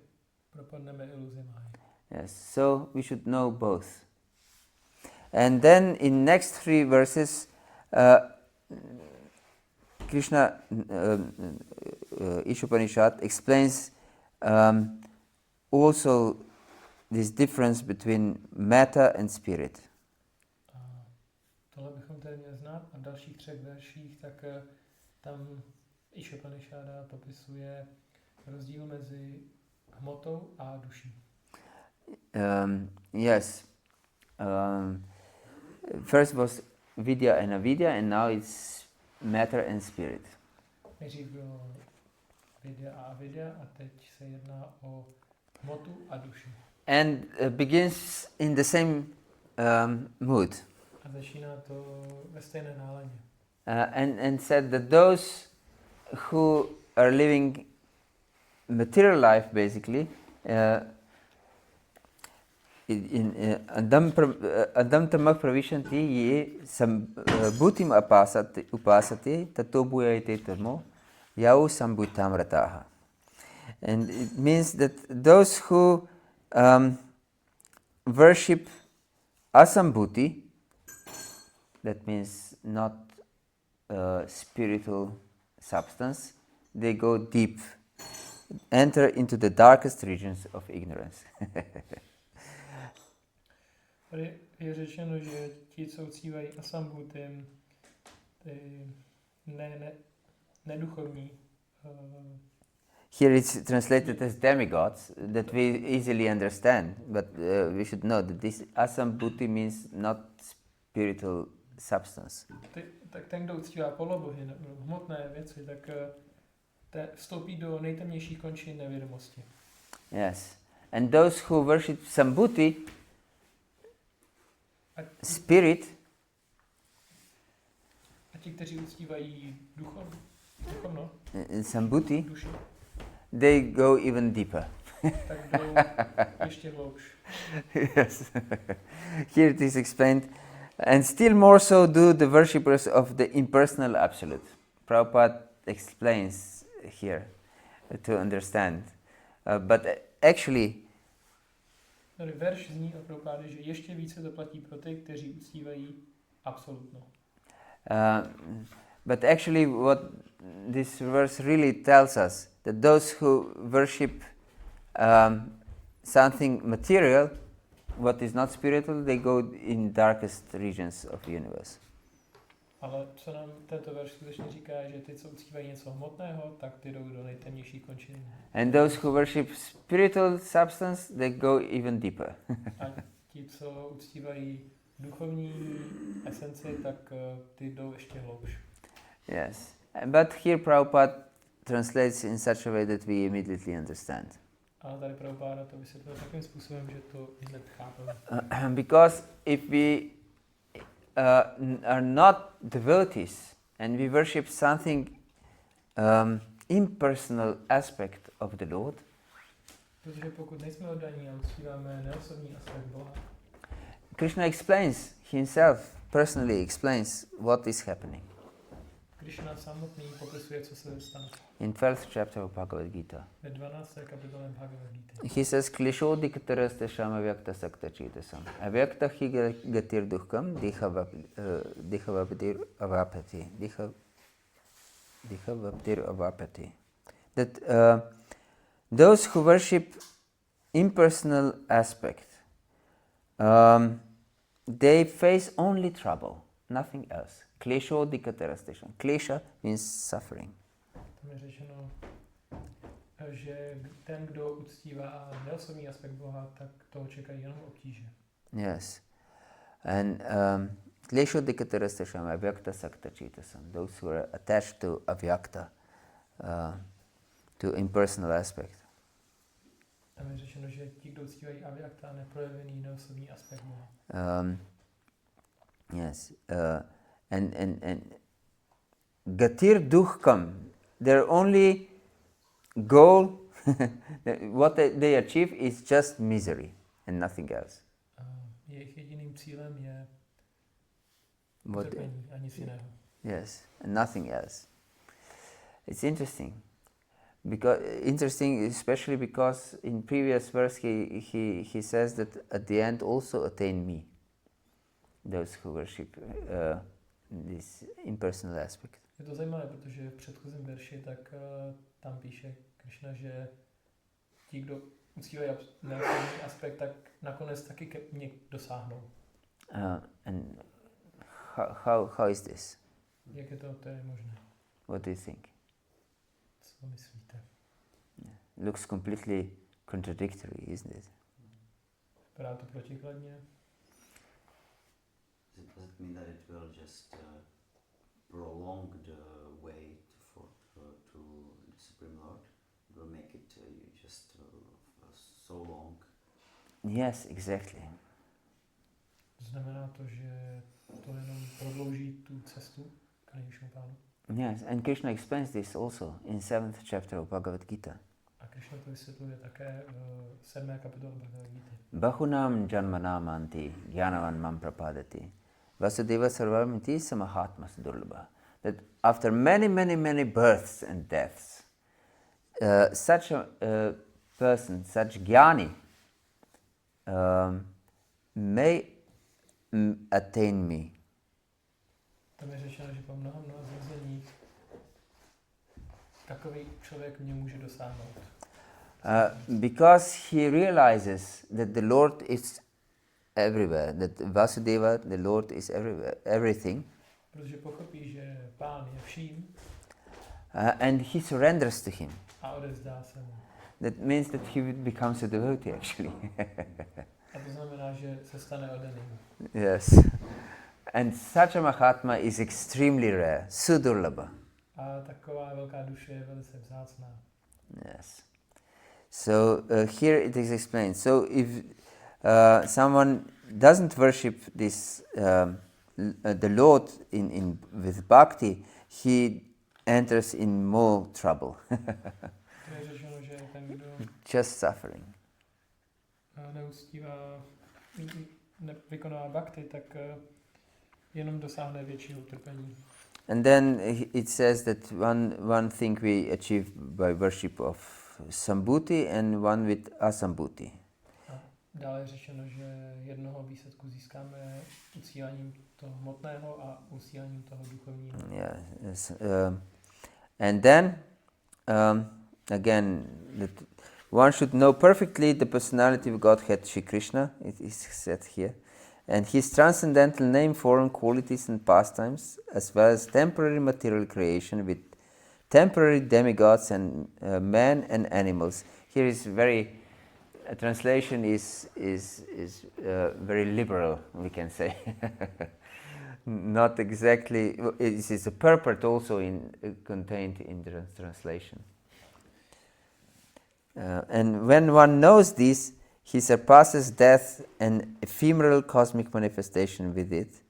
propadneme iluzi Maya. Yes, so we should know both. And then in next 3 verses, Krishna Īśopaniṣad explains also this difference between matter and spirit. A tohle bychom tedy měli znát. A v dalších 3 verších, tak tam Īśopaniṣada popisuje rozdíl mezi hmotou a duší. Yes. First was vidya and avidya, and now it's matter and spirit. Nejdřív bylo vidya a avidya a teď se jedná o hmotu a duši. And begins in the same mood. A začíná to ve stejné náladě. And said that those who are living material life basically Adam tamak pravishanti ye sambhutim upasati tato bhuyate tamo yau sambhutam rataha. And it means that those who worship asambhuti, that means not spiritual substance, they go deep, enter into the darkest regions of ignorance. Tady je řečeno, že ti, co uctívají asambhutim, ty neduchovní. Here it's translated as demigods, that we easily understand, but we should know that this asambhuti means not spiritual substance. Tak ten, kdo uctívá polobohy, hmotné věci, tak vstoupí do nejtemnějších končin nevědomosti. Yes. And those who worship sambhuti, spirit, a ti, kteří uctívají duchovno, sambhuti, duši, they go even deeper. tak jdou ještě hloubš. Yes. Here it is explained, and still more so do the worshippers of the impersonal absolute. Prabhupada explains here to understand. But actually, Tady verš zní od Prabhupády, že ještě více to platí pro ty, kteří uctívají absolutno. But actually what this verse really tells us, that those who worship something material, what is not spiritual, they go in darkest regions of the universe. Ale co nám tento verš skutečně říká, že ty, co uctívají něco hmotného, tak ty jdou do nejtemnější končiny. And those who worship spiritual substance, they go even deeper. A ti, co uctívají duchovní esenci, tak ty jdou ještě hloubš. Yes. But here Prabhupada translates in such a way that we immediately understand. A tady Prabhupáda to vysvětlil takovým způsobem, že to hned chápeme. Because if we are not devotees and we worship something impersonal aspect of the Lord, protože pokud nejsme oddaní a uctíváme neosobní aspekt Boha, Krishna explains himself, personally explains what is happening. Krišna samotný popisuje, co se stane. In 12th chapter of Bhagavad-gita. Ve 12. kapitole Bhagavad-gita. He says, Klishodikarastasham avyakta saktachetasam. Avyakta hi gatir dukkam dihavaptir avapati. Dihavaptir avapati. That those who worship impersonal aspect, they face only trouble, nothing else. Klishodikarastasham. Klesha means suffering. Tam je řečeno, že ten, kdo uctívá neosobní aspekt Boha, tak toho čekají jenom obtíže. Yes. And Kleshodikatarastasham avyakta saktachetasam. Those who are attached to avyakta, to impersonal aspect. Tam je řečeno, že ti, kdo uctívají avyakta, neprojevený neosobní aspekt Boha. Yes. And gatir dukkam, their only goal, what they achieve is just misery and nothing else. Jejich jediným cílem je utrpení a nic jiného. Yes, and nothing else. It's interesting. Especially because in previous verse he says that at the end also attain me, those who worship this impersonal aspect. Je to zajímavé, protože v předchozím verši tak tam píše Krišna, že ti, kdo uctívají neosobní aspekt, tak nakonec taky ke mně dosáhnou. And how is this? Jak je to tedy možné? What do you think? Co myslíte? Looks completely contradictory, isn't it? Vypadá to protikladně. Does it mean that it will just prolong the way to the Supreme Lord? It will make it just so long. Yes, exactly. Znamená to, že to jenom prodlouží tu cestu k nejvyššímu pánu? Yes, and Krishna explains this also in 7th chapter of Bhagavad-gita. A Krišna to vysvětluje také v 7. kapitole Bhagavad-gita. Bahunam janmanam anti jnanavan mam prapadati. Vasudeva sarvamiti samahatmas durlabha. That after many births and deaths, such a person, such jnani, may attain me. Tam je řečeno, že po mnoha zrozeních takový člověk mě může dosáhnout. Because he realizes that the Lord is everywhere, that Vasudeva, the Lord is everywhere, everything. Protože pochopí, že Pán je vším. And he surrenders to him. A odevzdá se mu. That means that he becomes a devotee actually. A to znamená, že se stane oddaným. Yes. And such a Mahatma is extremely rare, sudurlabha. A taková velká duše je velice vzácná. Yes. So here it is explained. So if someone doesn't worship this the Lord with bhakti, he enters in more trouble. Je řečeno, že ten, kdo just suffering. Neuctívá, nevykoná bhakti, tak jenom dosáhne většího utrpení. And then it says that one thing we achieve by worship of Sambhuti and one with Asambhuti. A dále je řečeno, že jednoho výsledku získáme uctíváním toho hmotného a uctíváním toho duchovního. Yeah. Yes. And then again, that one should know perfectly the personality of Godhead Śrī Krishna. It is said here. And his transcendental name, form, qualities and pastimes, as well as temporary material creation with temporary demigods and men and animals. Here is translation is very liberal, we can say. Not exactly. It is a purport also contained in the translation. And when one knows this, he surpasses death and ephemeral cosmic manifestation with it,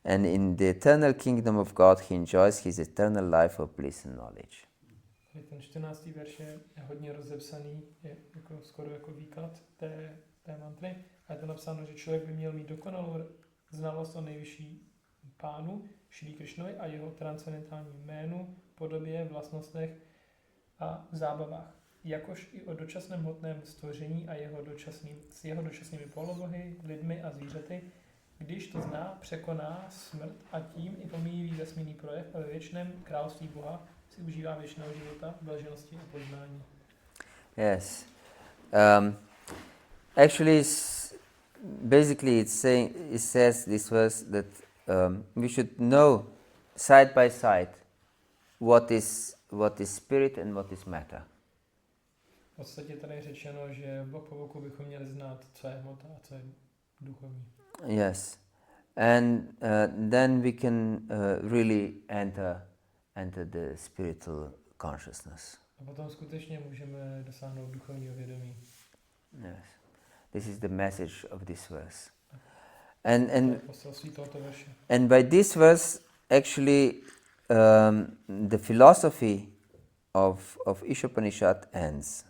and in the eternal kingdom of God he enjoys his eternal life of bliss and knowledge. Ten 14. verš je hodně rozepsaný, je jako, skoro jako výklad té mantry. A je to napsáno, že člověk by měl mít dokonalou znalost o nejvyšší pánu, Śrī Krišnovi a jeho transcendentálním jménu, podobě, vlastnostech a zábavách. Jakož i o dočasném hmotném stvoření a s jeho dočasnými polobohy, lidmi a zvířaty. Když to zná, překoná smrt a tím i pomíjí vesmírný projev a ve věčném království Boha si užívá věčného života, blaženosti a poznání. Yes. Actually, basically it says this verse that we should know side by side what is spirit and what is matter. V podstatě tady je řečeno, že bok po boku bychom měli znát, co je hmota a co je duchovní. Yes, and then we can really enter the spiritual consciousness. A potom skutečně můžeme dosáhnout duchovního vědomí. Yes, this is the message of this verse. And by this verse, actually, the philosophy of Īśopaniṣad ends.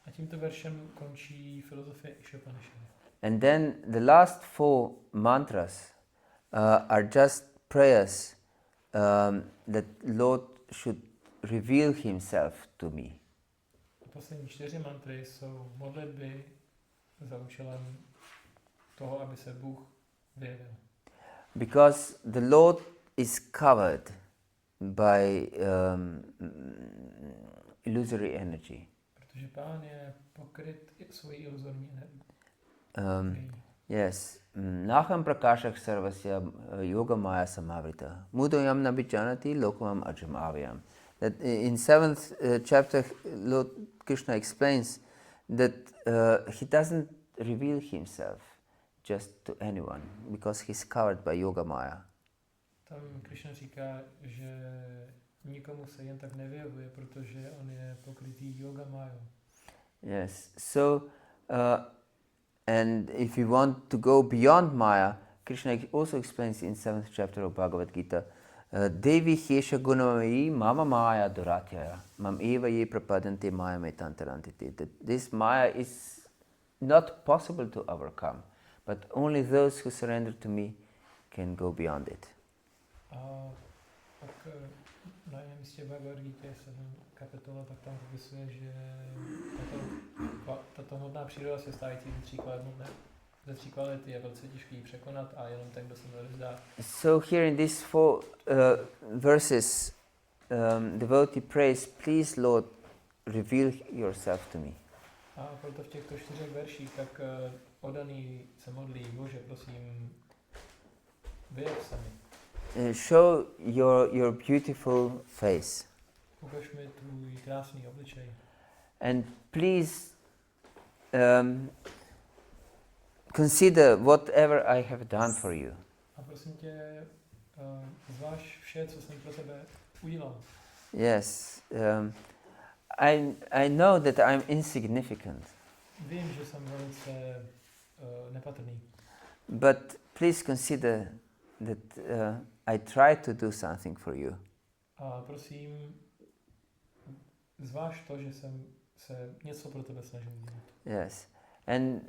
A tímto veršem končí filozofie Īśopaniṣad. And then the last 4 mantras are just prayers that Lord should reveal himself to me. A poslední 4 mantry jsou modlitby za účelem toho, aby se Bůh vyjevil. Because the Lord is covered by illusory energy. Protože Pán je pokryt svojí iluzorní energií. Yes. Naham prakashak sarvasya yoga maya samavrita. Mudayam nabijanati lokamam ajam avyam. That in 7th chapter, Lord Krishna explains that he doesn't reveal himself just to anyone because he's covered by yoga maya. Tam Krishna říká, že nikomu se jen tak nevyjevuje, protože on je pokrytý yoga mayou. Yes. So and if you want to go beyond Maya, Krishna also explains in 7th chapter of Bhagavad-gita, Devi Hesha Gunamayi Mama Maya Duratyaya Mam Eva Ye Prapadante Maya Metantarantiti. That this Maya is not possible to overcome, but only those who surrender to me can go beyond it. A pak na jiném místě Bhagavad-gita 7 kapitola, tak tam popisuje, že tato hmotná příroda se stávající ze 3 kvalit je velice těžký překonat a jenom ten, kdo se neodevzdá. So here in these 4 verses, devotee prays, please Lord, reveal yourself to me. A proto v těchto 4 verších tak oddaný se modlí, Bože, prosím, vyjev se mi. Show your beautiful face. Ukaž mi tvůj krásný obličej. And please consider whatever I have done for you. A prosím tě, zváž vše, co jsem pro tebe udělal. Yes, I know that I'm insignificant. Vím, že jsem velice nepatrný. But please consider that I try to do something for you. A prosím, zváž to, že jsem se něco pro tebe snažil dělat. Yes, and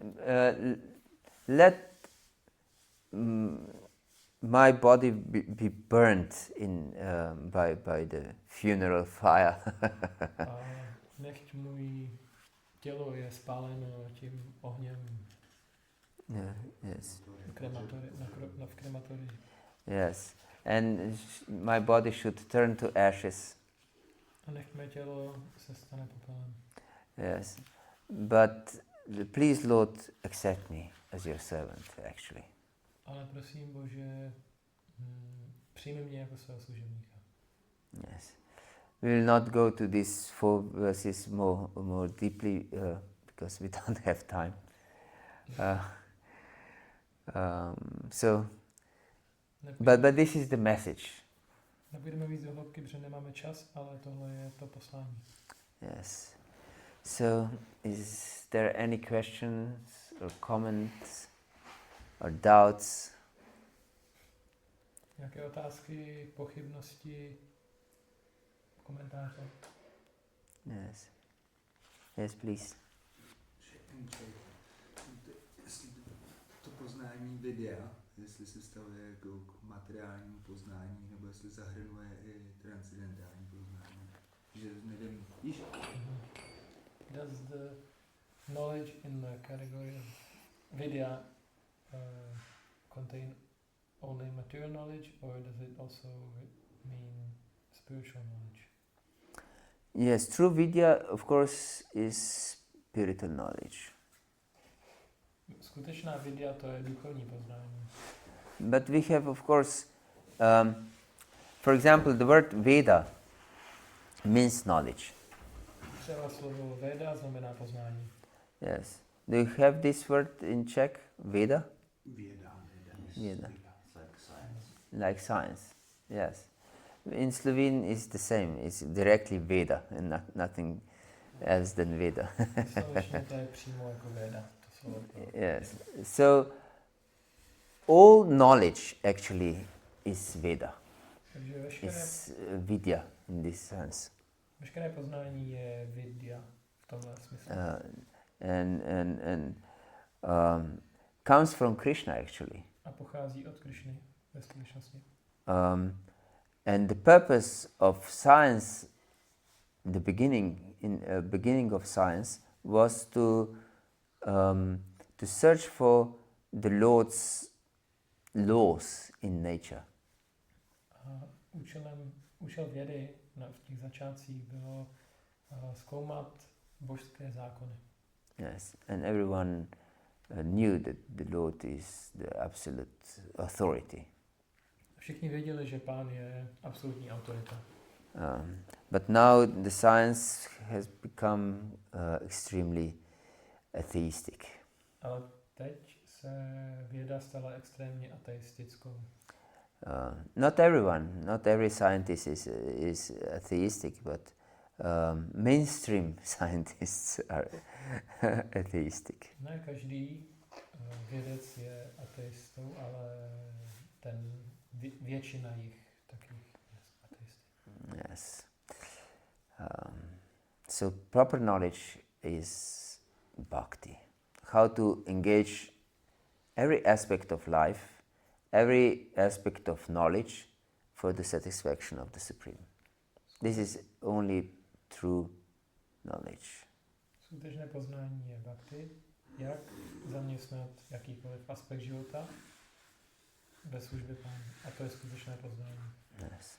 let my body be burnt by the funeral fire. A nechť můj tělo je spáleno tím ohněm. Yes. V krematorii. Yes, and my body should turn to ashes. A nechť mé tělo se stane popelem. Yes, but please Lord, accept me as your servant, actually. Ale prosím, Bože, přijmi mě jako svého služebníka. Yes, we will not go to these 4 verses more deeply because we don't have time. But this is the message. Nebudeme víc do hloubky, protože nemáme čas, ale tohle je to poslání. Yes. So, is there any questions or comments or doubts? Nějaké otázky, pochybnosti, komentáře? Yes. Yes, please. Jestli to poznání videa, jestli se stavuje jako k materiálnímu poznání, nebo jestli zahrnuje i transcendentální poznání. Že nevím, víš? Does the knowledge in the category of vidya contain only material knowledge, or does it also mean spiritual knowledge? Yes, true vidya, of course, is spiritual knowledge. Skutečná vidya, to je duchovní poznání. But we have, of course, for example, the word Veda means knowledge. Třeba slovo Veda znamená poznání. Yes. Do you have this word in Czech? Veda? Věda. Veda. It's like science. Like science. Yes. In Slovene, it's the same. It's directly Veda and nothing else than Veda. Slovenštině to je přímo jako Veda. To slovo. Yes. So, all knowledge actually is Veda. Takže veškeré, Is Vidya in this sense. veškeré poznání je vidya v tomhle smyslu. And comes from Krishna actually. A pochází od Krišny ve skutečnosti. And the purpose of science, the beginning of science, was to search for the Lord's laws in nature. A účel vědy v těch začátcích bylo zkoumat božské zákony. Yes, and everyone knew that the Lord is the absolute authority. Všichni věděli, že Pán je absolutní autorita. But now the science has become extremely atheistic. Ale teď se věda stala extrémně ateistickou. Not every scientist is atheistic, but mainstream scientists are atheistic. Ne každý vědec je ateistou, ale většina jich taky je ateisty. Yes. So proper knowledge is bhakti. How to engage every aspect of life, every aspect of knowledge for the satisfaction of the Supreme. This is only true knowledge. Skutečné poznání je bhakti, jak zaměstnat jakýkoliv aspekt života ve službě Pánu. A to je skutečné poznání. Yes.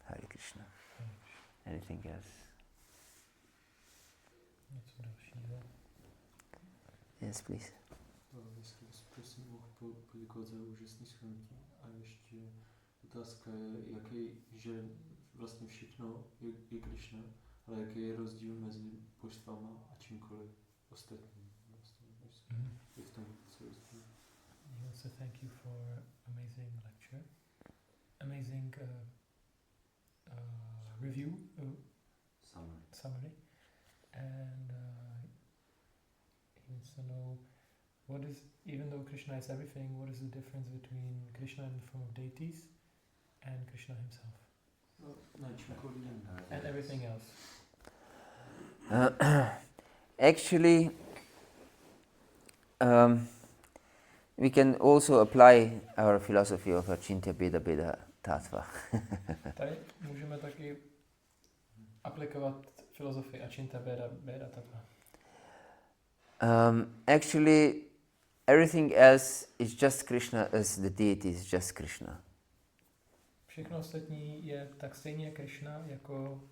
Hare Krishna. Anything else? Něco dalšího. Yes, please. Jestli bys prosím mohl poděkovat za úžasný shrnutí. A ještě otázka je, že vlastně všechno je Krišna, ale jaký je rozdíl mezi božstvama a čímkoliv ostatním. Je v tom co rozdíl? He wants to thank you for amazing lecture, amazing review, summary, and he wants to know what is, even though Krishna is everything, what is the difference between Krishna in the form of deities and Krishna himself? And everything else. Actually, we can also apply our philosophy of Achintya Bheda Bheda Tattva. Tady můžeme taky aplikovat filozofii Achintya Bheda Tattva. Actually, everything else is just Krishna as the deity is just Krishna. Všechno ostatní je tak stejně Krishna, jako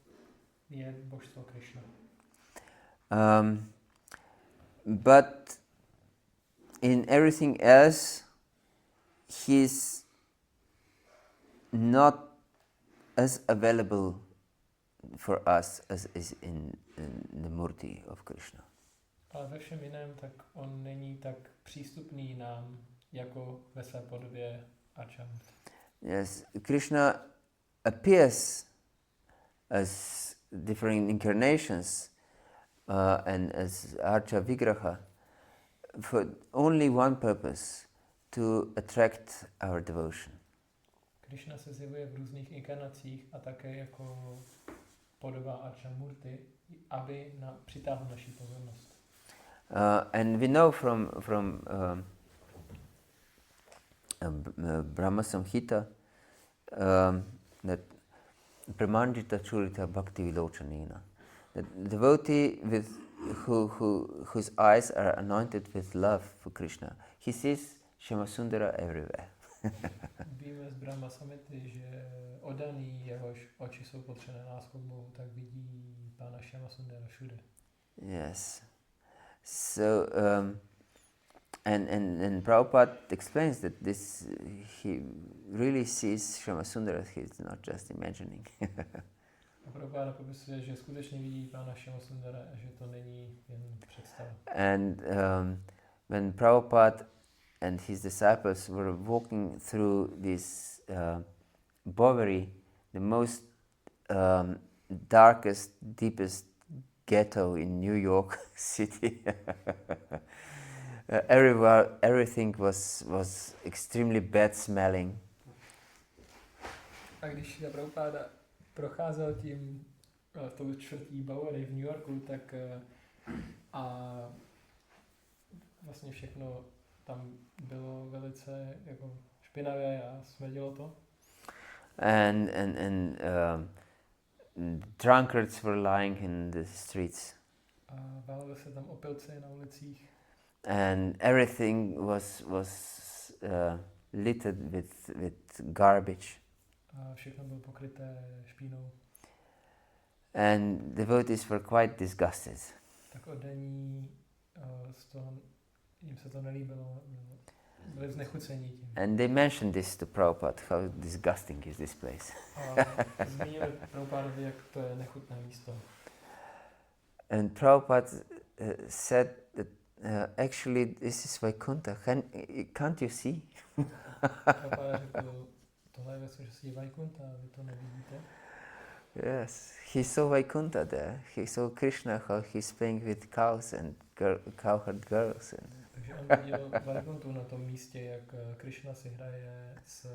je božstvo Krishna. But in everything else, he's not as available for us as is in the Murti of Krishna. Ale ve všem jiném, tak on není tak přístupný nám, jako ve své podobě Archamurti. Yes, Krishna appears as different incarnations and as Archa Vigraha for only one purpose, to attract our devotion. Krišna se zjevuje v různých inkarnacích a také jako podoba Archamurti, aby přitáhl naši pozornost. And we know from Brahma Samhita that Pramanjita Churita Bhakti Vilochanena, that devotee whose eyes are anointed with love for Krishna, he sees Shyamasundara everywhere. Víme z Brahma Samhity, že oddaný, jehož oči jsou potřené láskou, tak vidí Pána Shyamasundara všude. Yes. So, and Prabhupada explains that this, he really sees Shyamasundara, he's not just imagining. A Prabhupada popisuje, že skutečně vidí Pána Shyamasundara a že to není jen představa. And when Prabhupada and his disciples were walking through this Bovary, the most darkest, deepest ghetto in New York City, everything was extremely bad smelling. A když Prabhupada procházel tím tou čtvrtí Bovary v New Yorku, tak a vlastně všechno tam bylo velice jako špinavé a smrdilo to. And drunkards were lying in the streets. A váleli se tam opilci na ulicích. And everything was littered with garbage. A všechno bylo pokryté špínou. And devotees were quite disgusted. Tak oddaní z toho, jim se to nelíbilo, byli znechucení tím. And they mentioned this to Prabhupada, how disgusting is this place. A zmínili Prabhupadovi, jak to je nechutné místo. And Prabhupada said that actually this is Vaikuntha, can't you see? Prabhupada řekl, tohle je věc, že si Vaikuntha, vy to nevidíte. Yes, he saw Vaikuntha there. He saw Krishna, how he's playing with cows and cowherd girls. Takže on viděl Vaikunthu na tom místě, jak Krishna si hraje s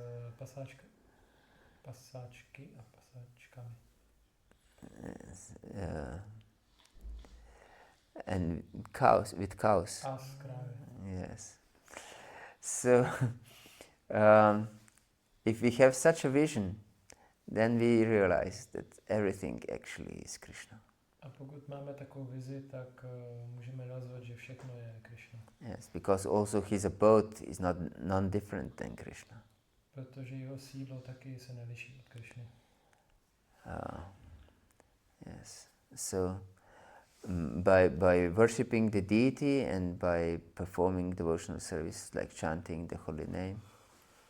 pasáčky a pasáčkami. Yes, and cows, with cows. A s krávy. Yes. So, if we have such a vision, then we realize that everything actually is Krishna. A pokud máme takovou vizi, tak můžeme realizovat, že všechno je Krishna. Yes, because also his abode is not non-different than Krishna. Protože jeho sídlo taky se neliší od Krishny. Yes. So, by worshipping the deity and by performing devotional service like chanting the holy name,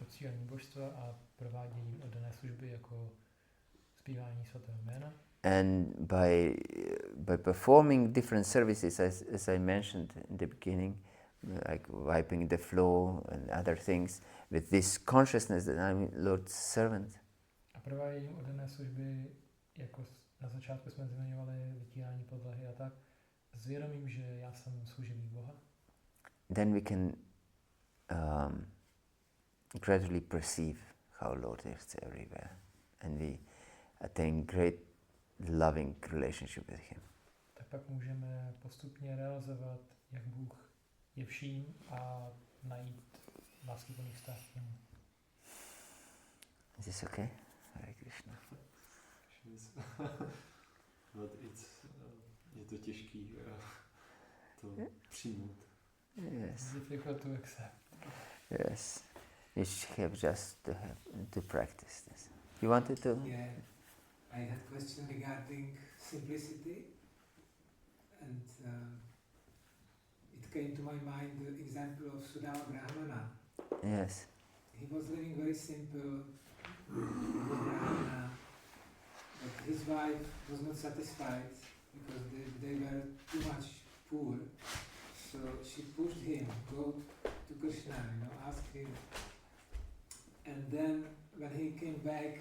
Uctíváním božstva a prováděním oddané služby jako zpívání svatého jména. and by performing different services, as I mentioned in the beginning, like wiping the floor and other things, with this consciousness that I'm Lord's servant. A prováděním oddané služby, jako na začátku jsme zmiňovali vytírání podlahy a tak, s vědomím, že já jsem služebník Boha. Then we can gradually perceive how Lord is everywhere, and we attain great loving relationship with Him. Tak pak můžeme postupně realizovat, jak Bůh je vším a najít láskyplný vztah k němu. Is this okay? Hare Krishna. Je to těžký to přijmout. Yes. Difficult to accept. Yes. You have just to practice this. You wanted to? Yeah, I had a question regarding simplicity, and it came to my mind the example of Sudama Brahmana. Yes. He was living very simple, Brahmana, but his wife was not satisfied because they were too much poor. So she pushed him, go to Krishna, ask him. And then when he came back,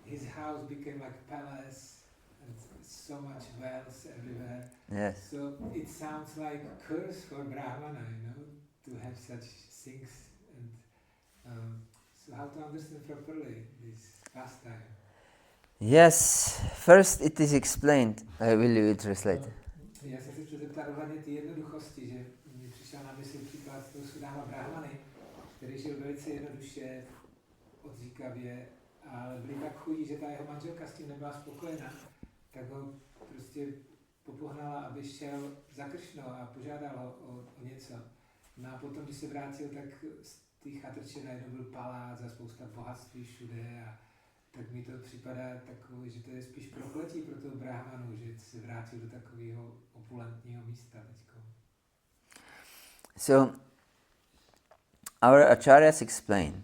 his house became like a palace and so much wealth everywhere. Yes. So it sounds like curse for Brahmana, to have such things. And so how to understand properly this pastime? Yes. First, it is explained. Will you translate? Já jsem se chtěl zeptat ohledně té jednoduchosti, že mi přišel na mysl příklad z toho Sudáma Brahmany, který žil velice jednoduše, odříkavě, ale byli tak chudí, že ta jeho manželka s tím nebyla spokojená, tak ho prostě popohnala, aby šel za Krišnou a požádal ho o něco. No a potom, když se vrátil, tak z té chatrče najednou byl palác a spousta bohatství všude a tak mi to připadá takové, že to je spíš prokletí pro toho Brahmanu, že se vrátil do takového opulentního místa teďko. So, our acharyas explain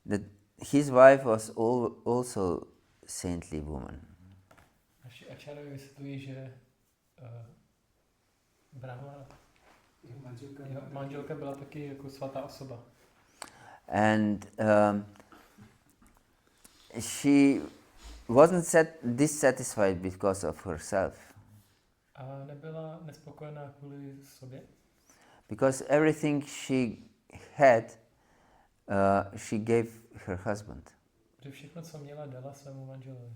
that his wife was also saintly woman. Naši ačárovi vysvětlují, že Brahmana, jeho manželka byla taky jako svatá osoba. And she wasn't dissatisfied because of herself. A nebyla nespokojená kvůli sobě. Because everything she had, she gave her husband. Protože všechno, co měla, dala svému manželovi.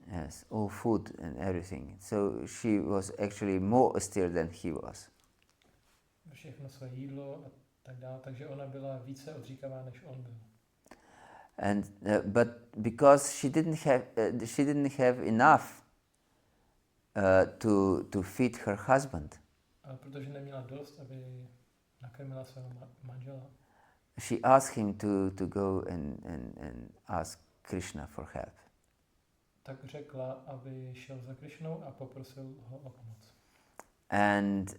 Yes, all food and everything. So she was actually more austere than he was. Všechno své jídlo a tak dále, takže ona byla více odříkavá, než on byl. And but because she didn't have enough to feed her husband. Ale protože neměla dost, aby nakrmila svého manžela. She asked him to go and ask Krishna for help. Tak řekla, aby šel za Krišnou a poprosil ho o pomoc. And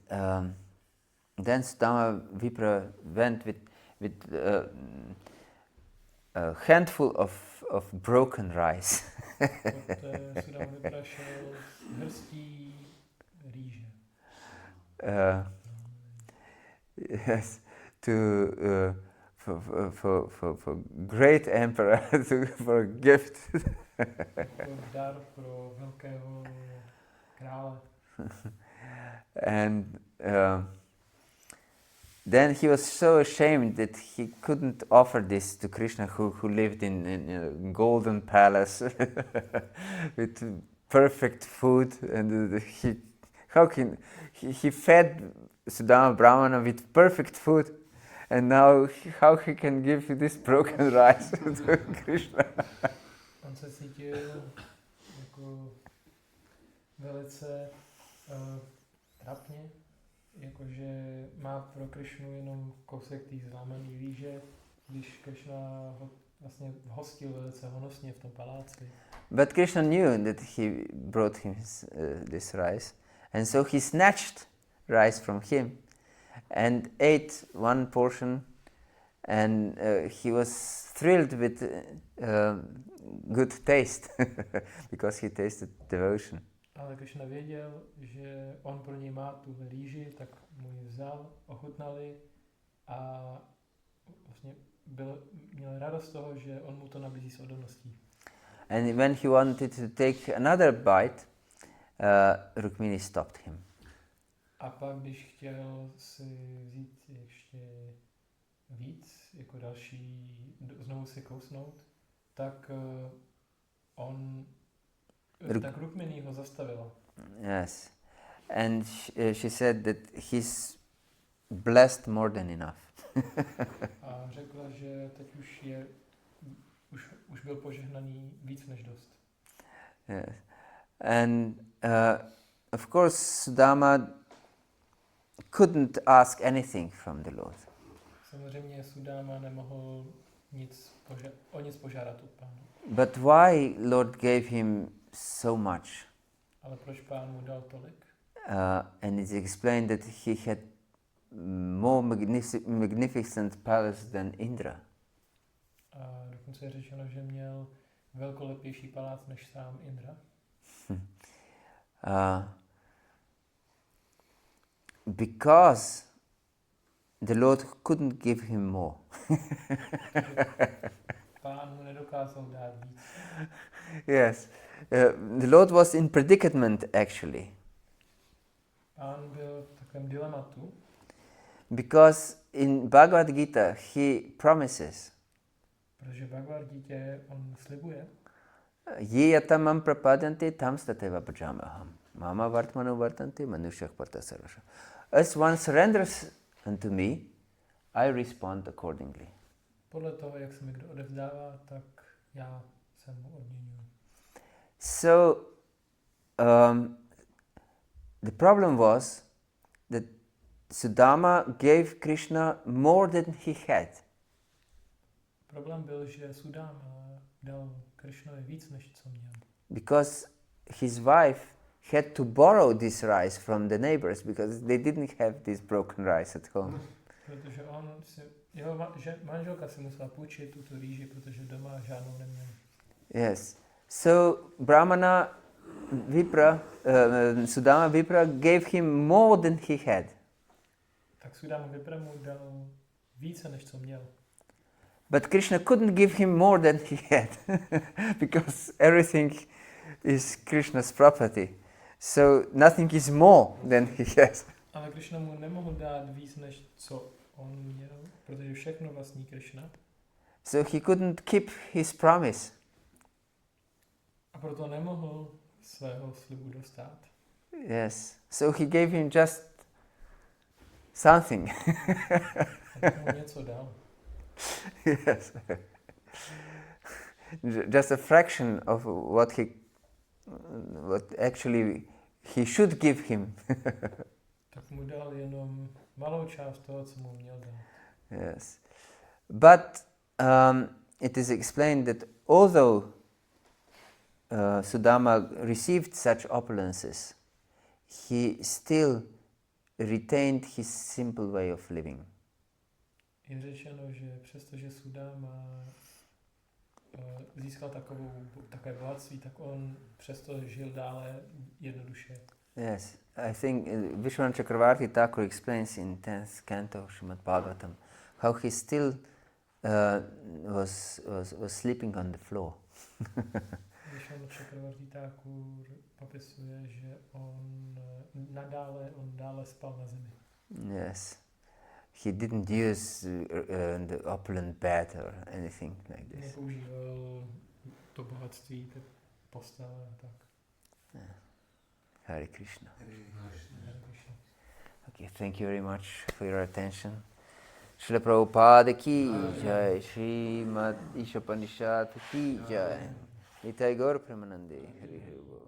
then Sudama Vipra went with a handful of broken rice. Poté Sudama Vipra šel s hrstí rýže. Yes, for great emperor for a gift. Jako dar pro velkého krále. And then he was so ashamed that he couldn't offer this to Krishna, who lived in a golden palace with perfect food, and he fed Sudama Brahmana with perfect food, and now how he can give this broken rice to Krishna? On se cítil jako velice trapně, jakože má pro Krišnu jenom kousek té zlámané rýže, když Krišna ho vlastně hostil velice honosně v tom paláci. But Krishna knew that he brought him this rice, and so he snatched rice from him and ate one portion, and he was thrilled with good taste because he tasted devotion. Ale Krišna věděl, že on pro něj má tu rýži, tak mu ji vzal, ochutnali a vlastně měl radost z toho, že on mu to nabízí s odolností. And when he wanted to take another bite, Rukmini stopped him. A pak, když chtěl si vzít ještě víc, jako další, znovu si kousnout, tak tak Rukmini ho zastavila. Yes. And she said that he's blessed more than enough. A řekla, že teď už byl požehnaný víc než dost. Yes. And of course Sudama couldn't ask anything from the Lord. Samozřejmě Sudáma nemohl o nic požádat od Pána. But why Lord gave him so much? Ale proč Pán mu dal tolik? And it's explained that he had more magnificent palace than Indra. A dokonce je řečeno, že měl velkolepější palác než sám Indra. Because the Lord couldn't give him more. Pán mu nedokázal dát víc. Yes, the Lord was in predicament actually. A on byl v takovém dilematu, because in Bhagavad-gita he promises, protože v Bhagavad-gítě on slibuje, ye yatamam prapadanti tam stateva bhajamaham mama vartmanu vartanti manushyak parta sarvasha. As one surrenders unto me, I respond accordingly. podle toho, jak se mi kdo odevzdává, tak já se mu odměňuji. So the problem was that Sudama gave Krishna more than he had. Problém byl, že Sudáma dal Krišnovi víc, než co měl. Because his wife had to borrow this rice from the neighbors because they didn't have this broken rice at home. Protože jeho manželka si musela půjčit tuto rýži, protože doma žádnou neměl. Yes. So Brahmana Vipra, Sudama Vipra gave him more than he had. Tak Sudáma Vipra mu dal více, než co měl. But Krishna couldn't give him more than he had because everything is Krishna's property. So nothing is more than he has. Ale Krišna mu nemohl dát víc, než co on měl, protože všechno vlastní Krišna. So he couldn't keep his promise. A proto nemohl svého slibu dostat. Yes. So he gave him just something. A tak mu něco dal. Yes. Just a fraction of what actually he should give him. Tak mu dal jenom malou část toho, co mu měl dát. Yes. But it is explained that although Sudama received such opulences, he still retained his simple way of living. Je řečeno, že přestože Sudáma získal takové bohatství, tak on přesto žil dále jednoduše. Yes, I think Vishwanath Chakravarti Thakur explains in 10th canto Srimad Bhagavatam how he still was sleeping on the floor. Vishwanath Chakravarti Thakur popisuje, že on dále spal na zemi. Yes. He didn't use the opulent bed or anything like this. Nepoužíval to bohatství, ty postele a tak. Yeah. Hare Krishna. Hare Krishna. Okay, thank you very much for your attention. Śrīla Prabhupada ki jai, Śrīmad Īśopaniṣad ki jai. Nitai Gaur Premanande. Hari Hari Bol.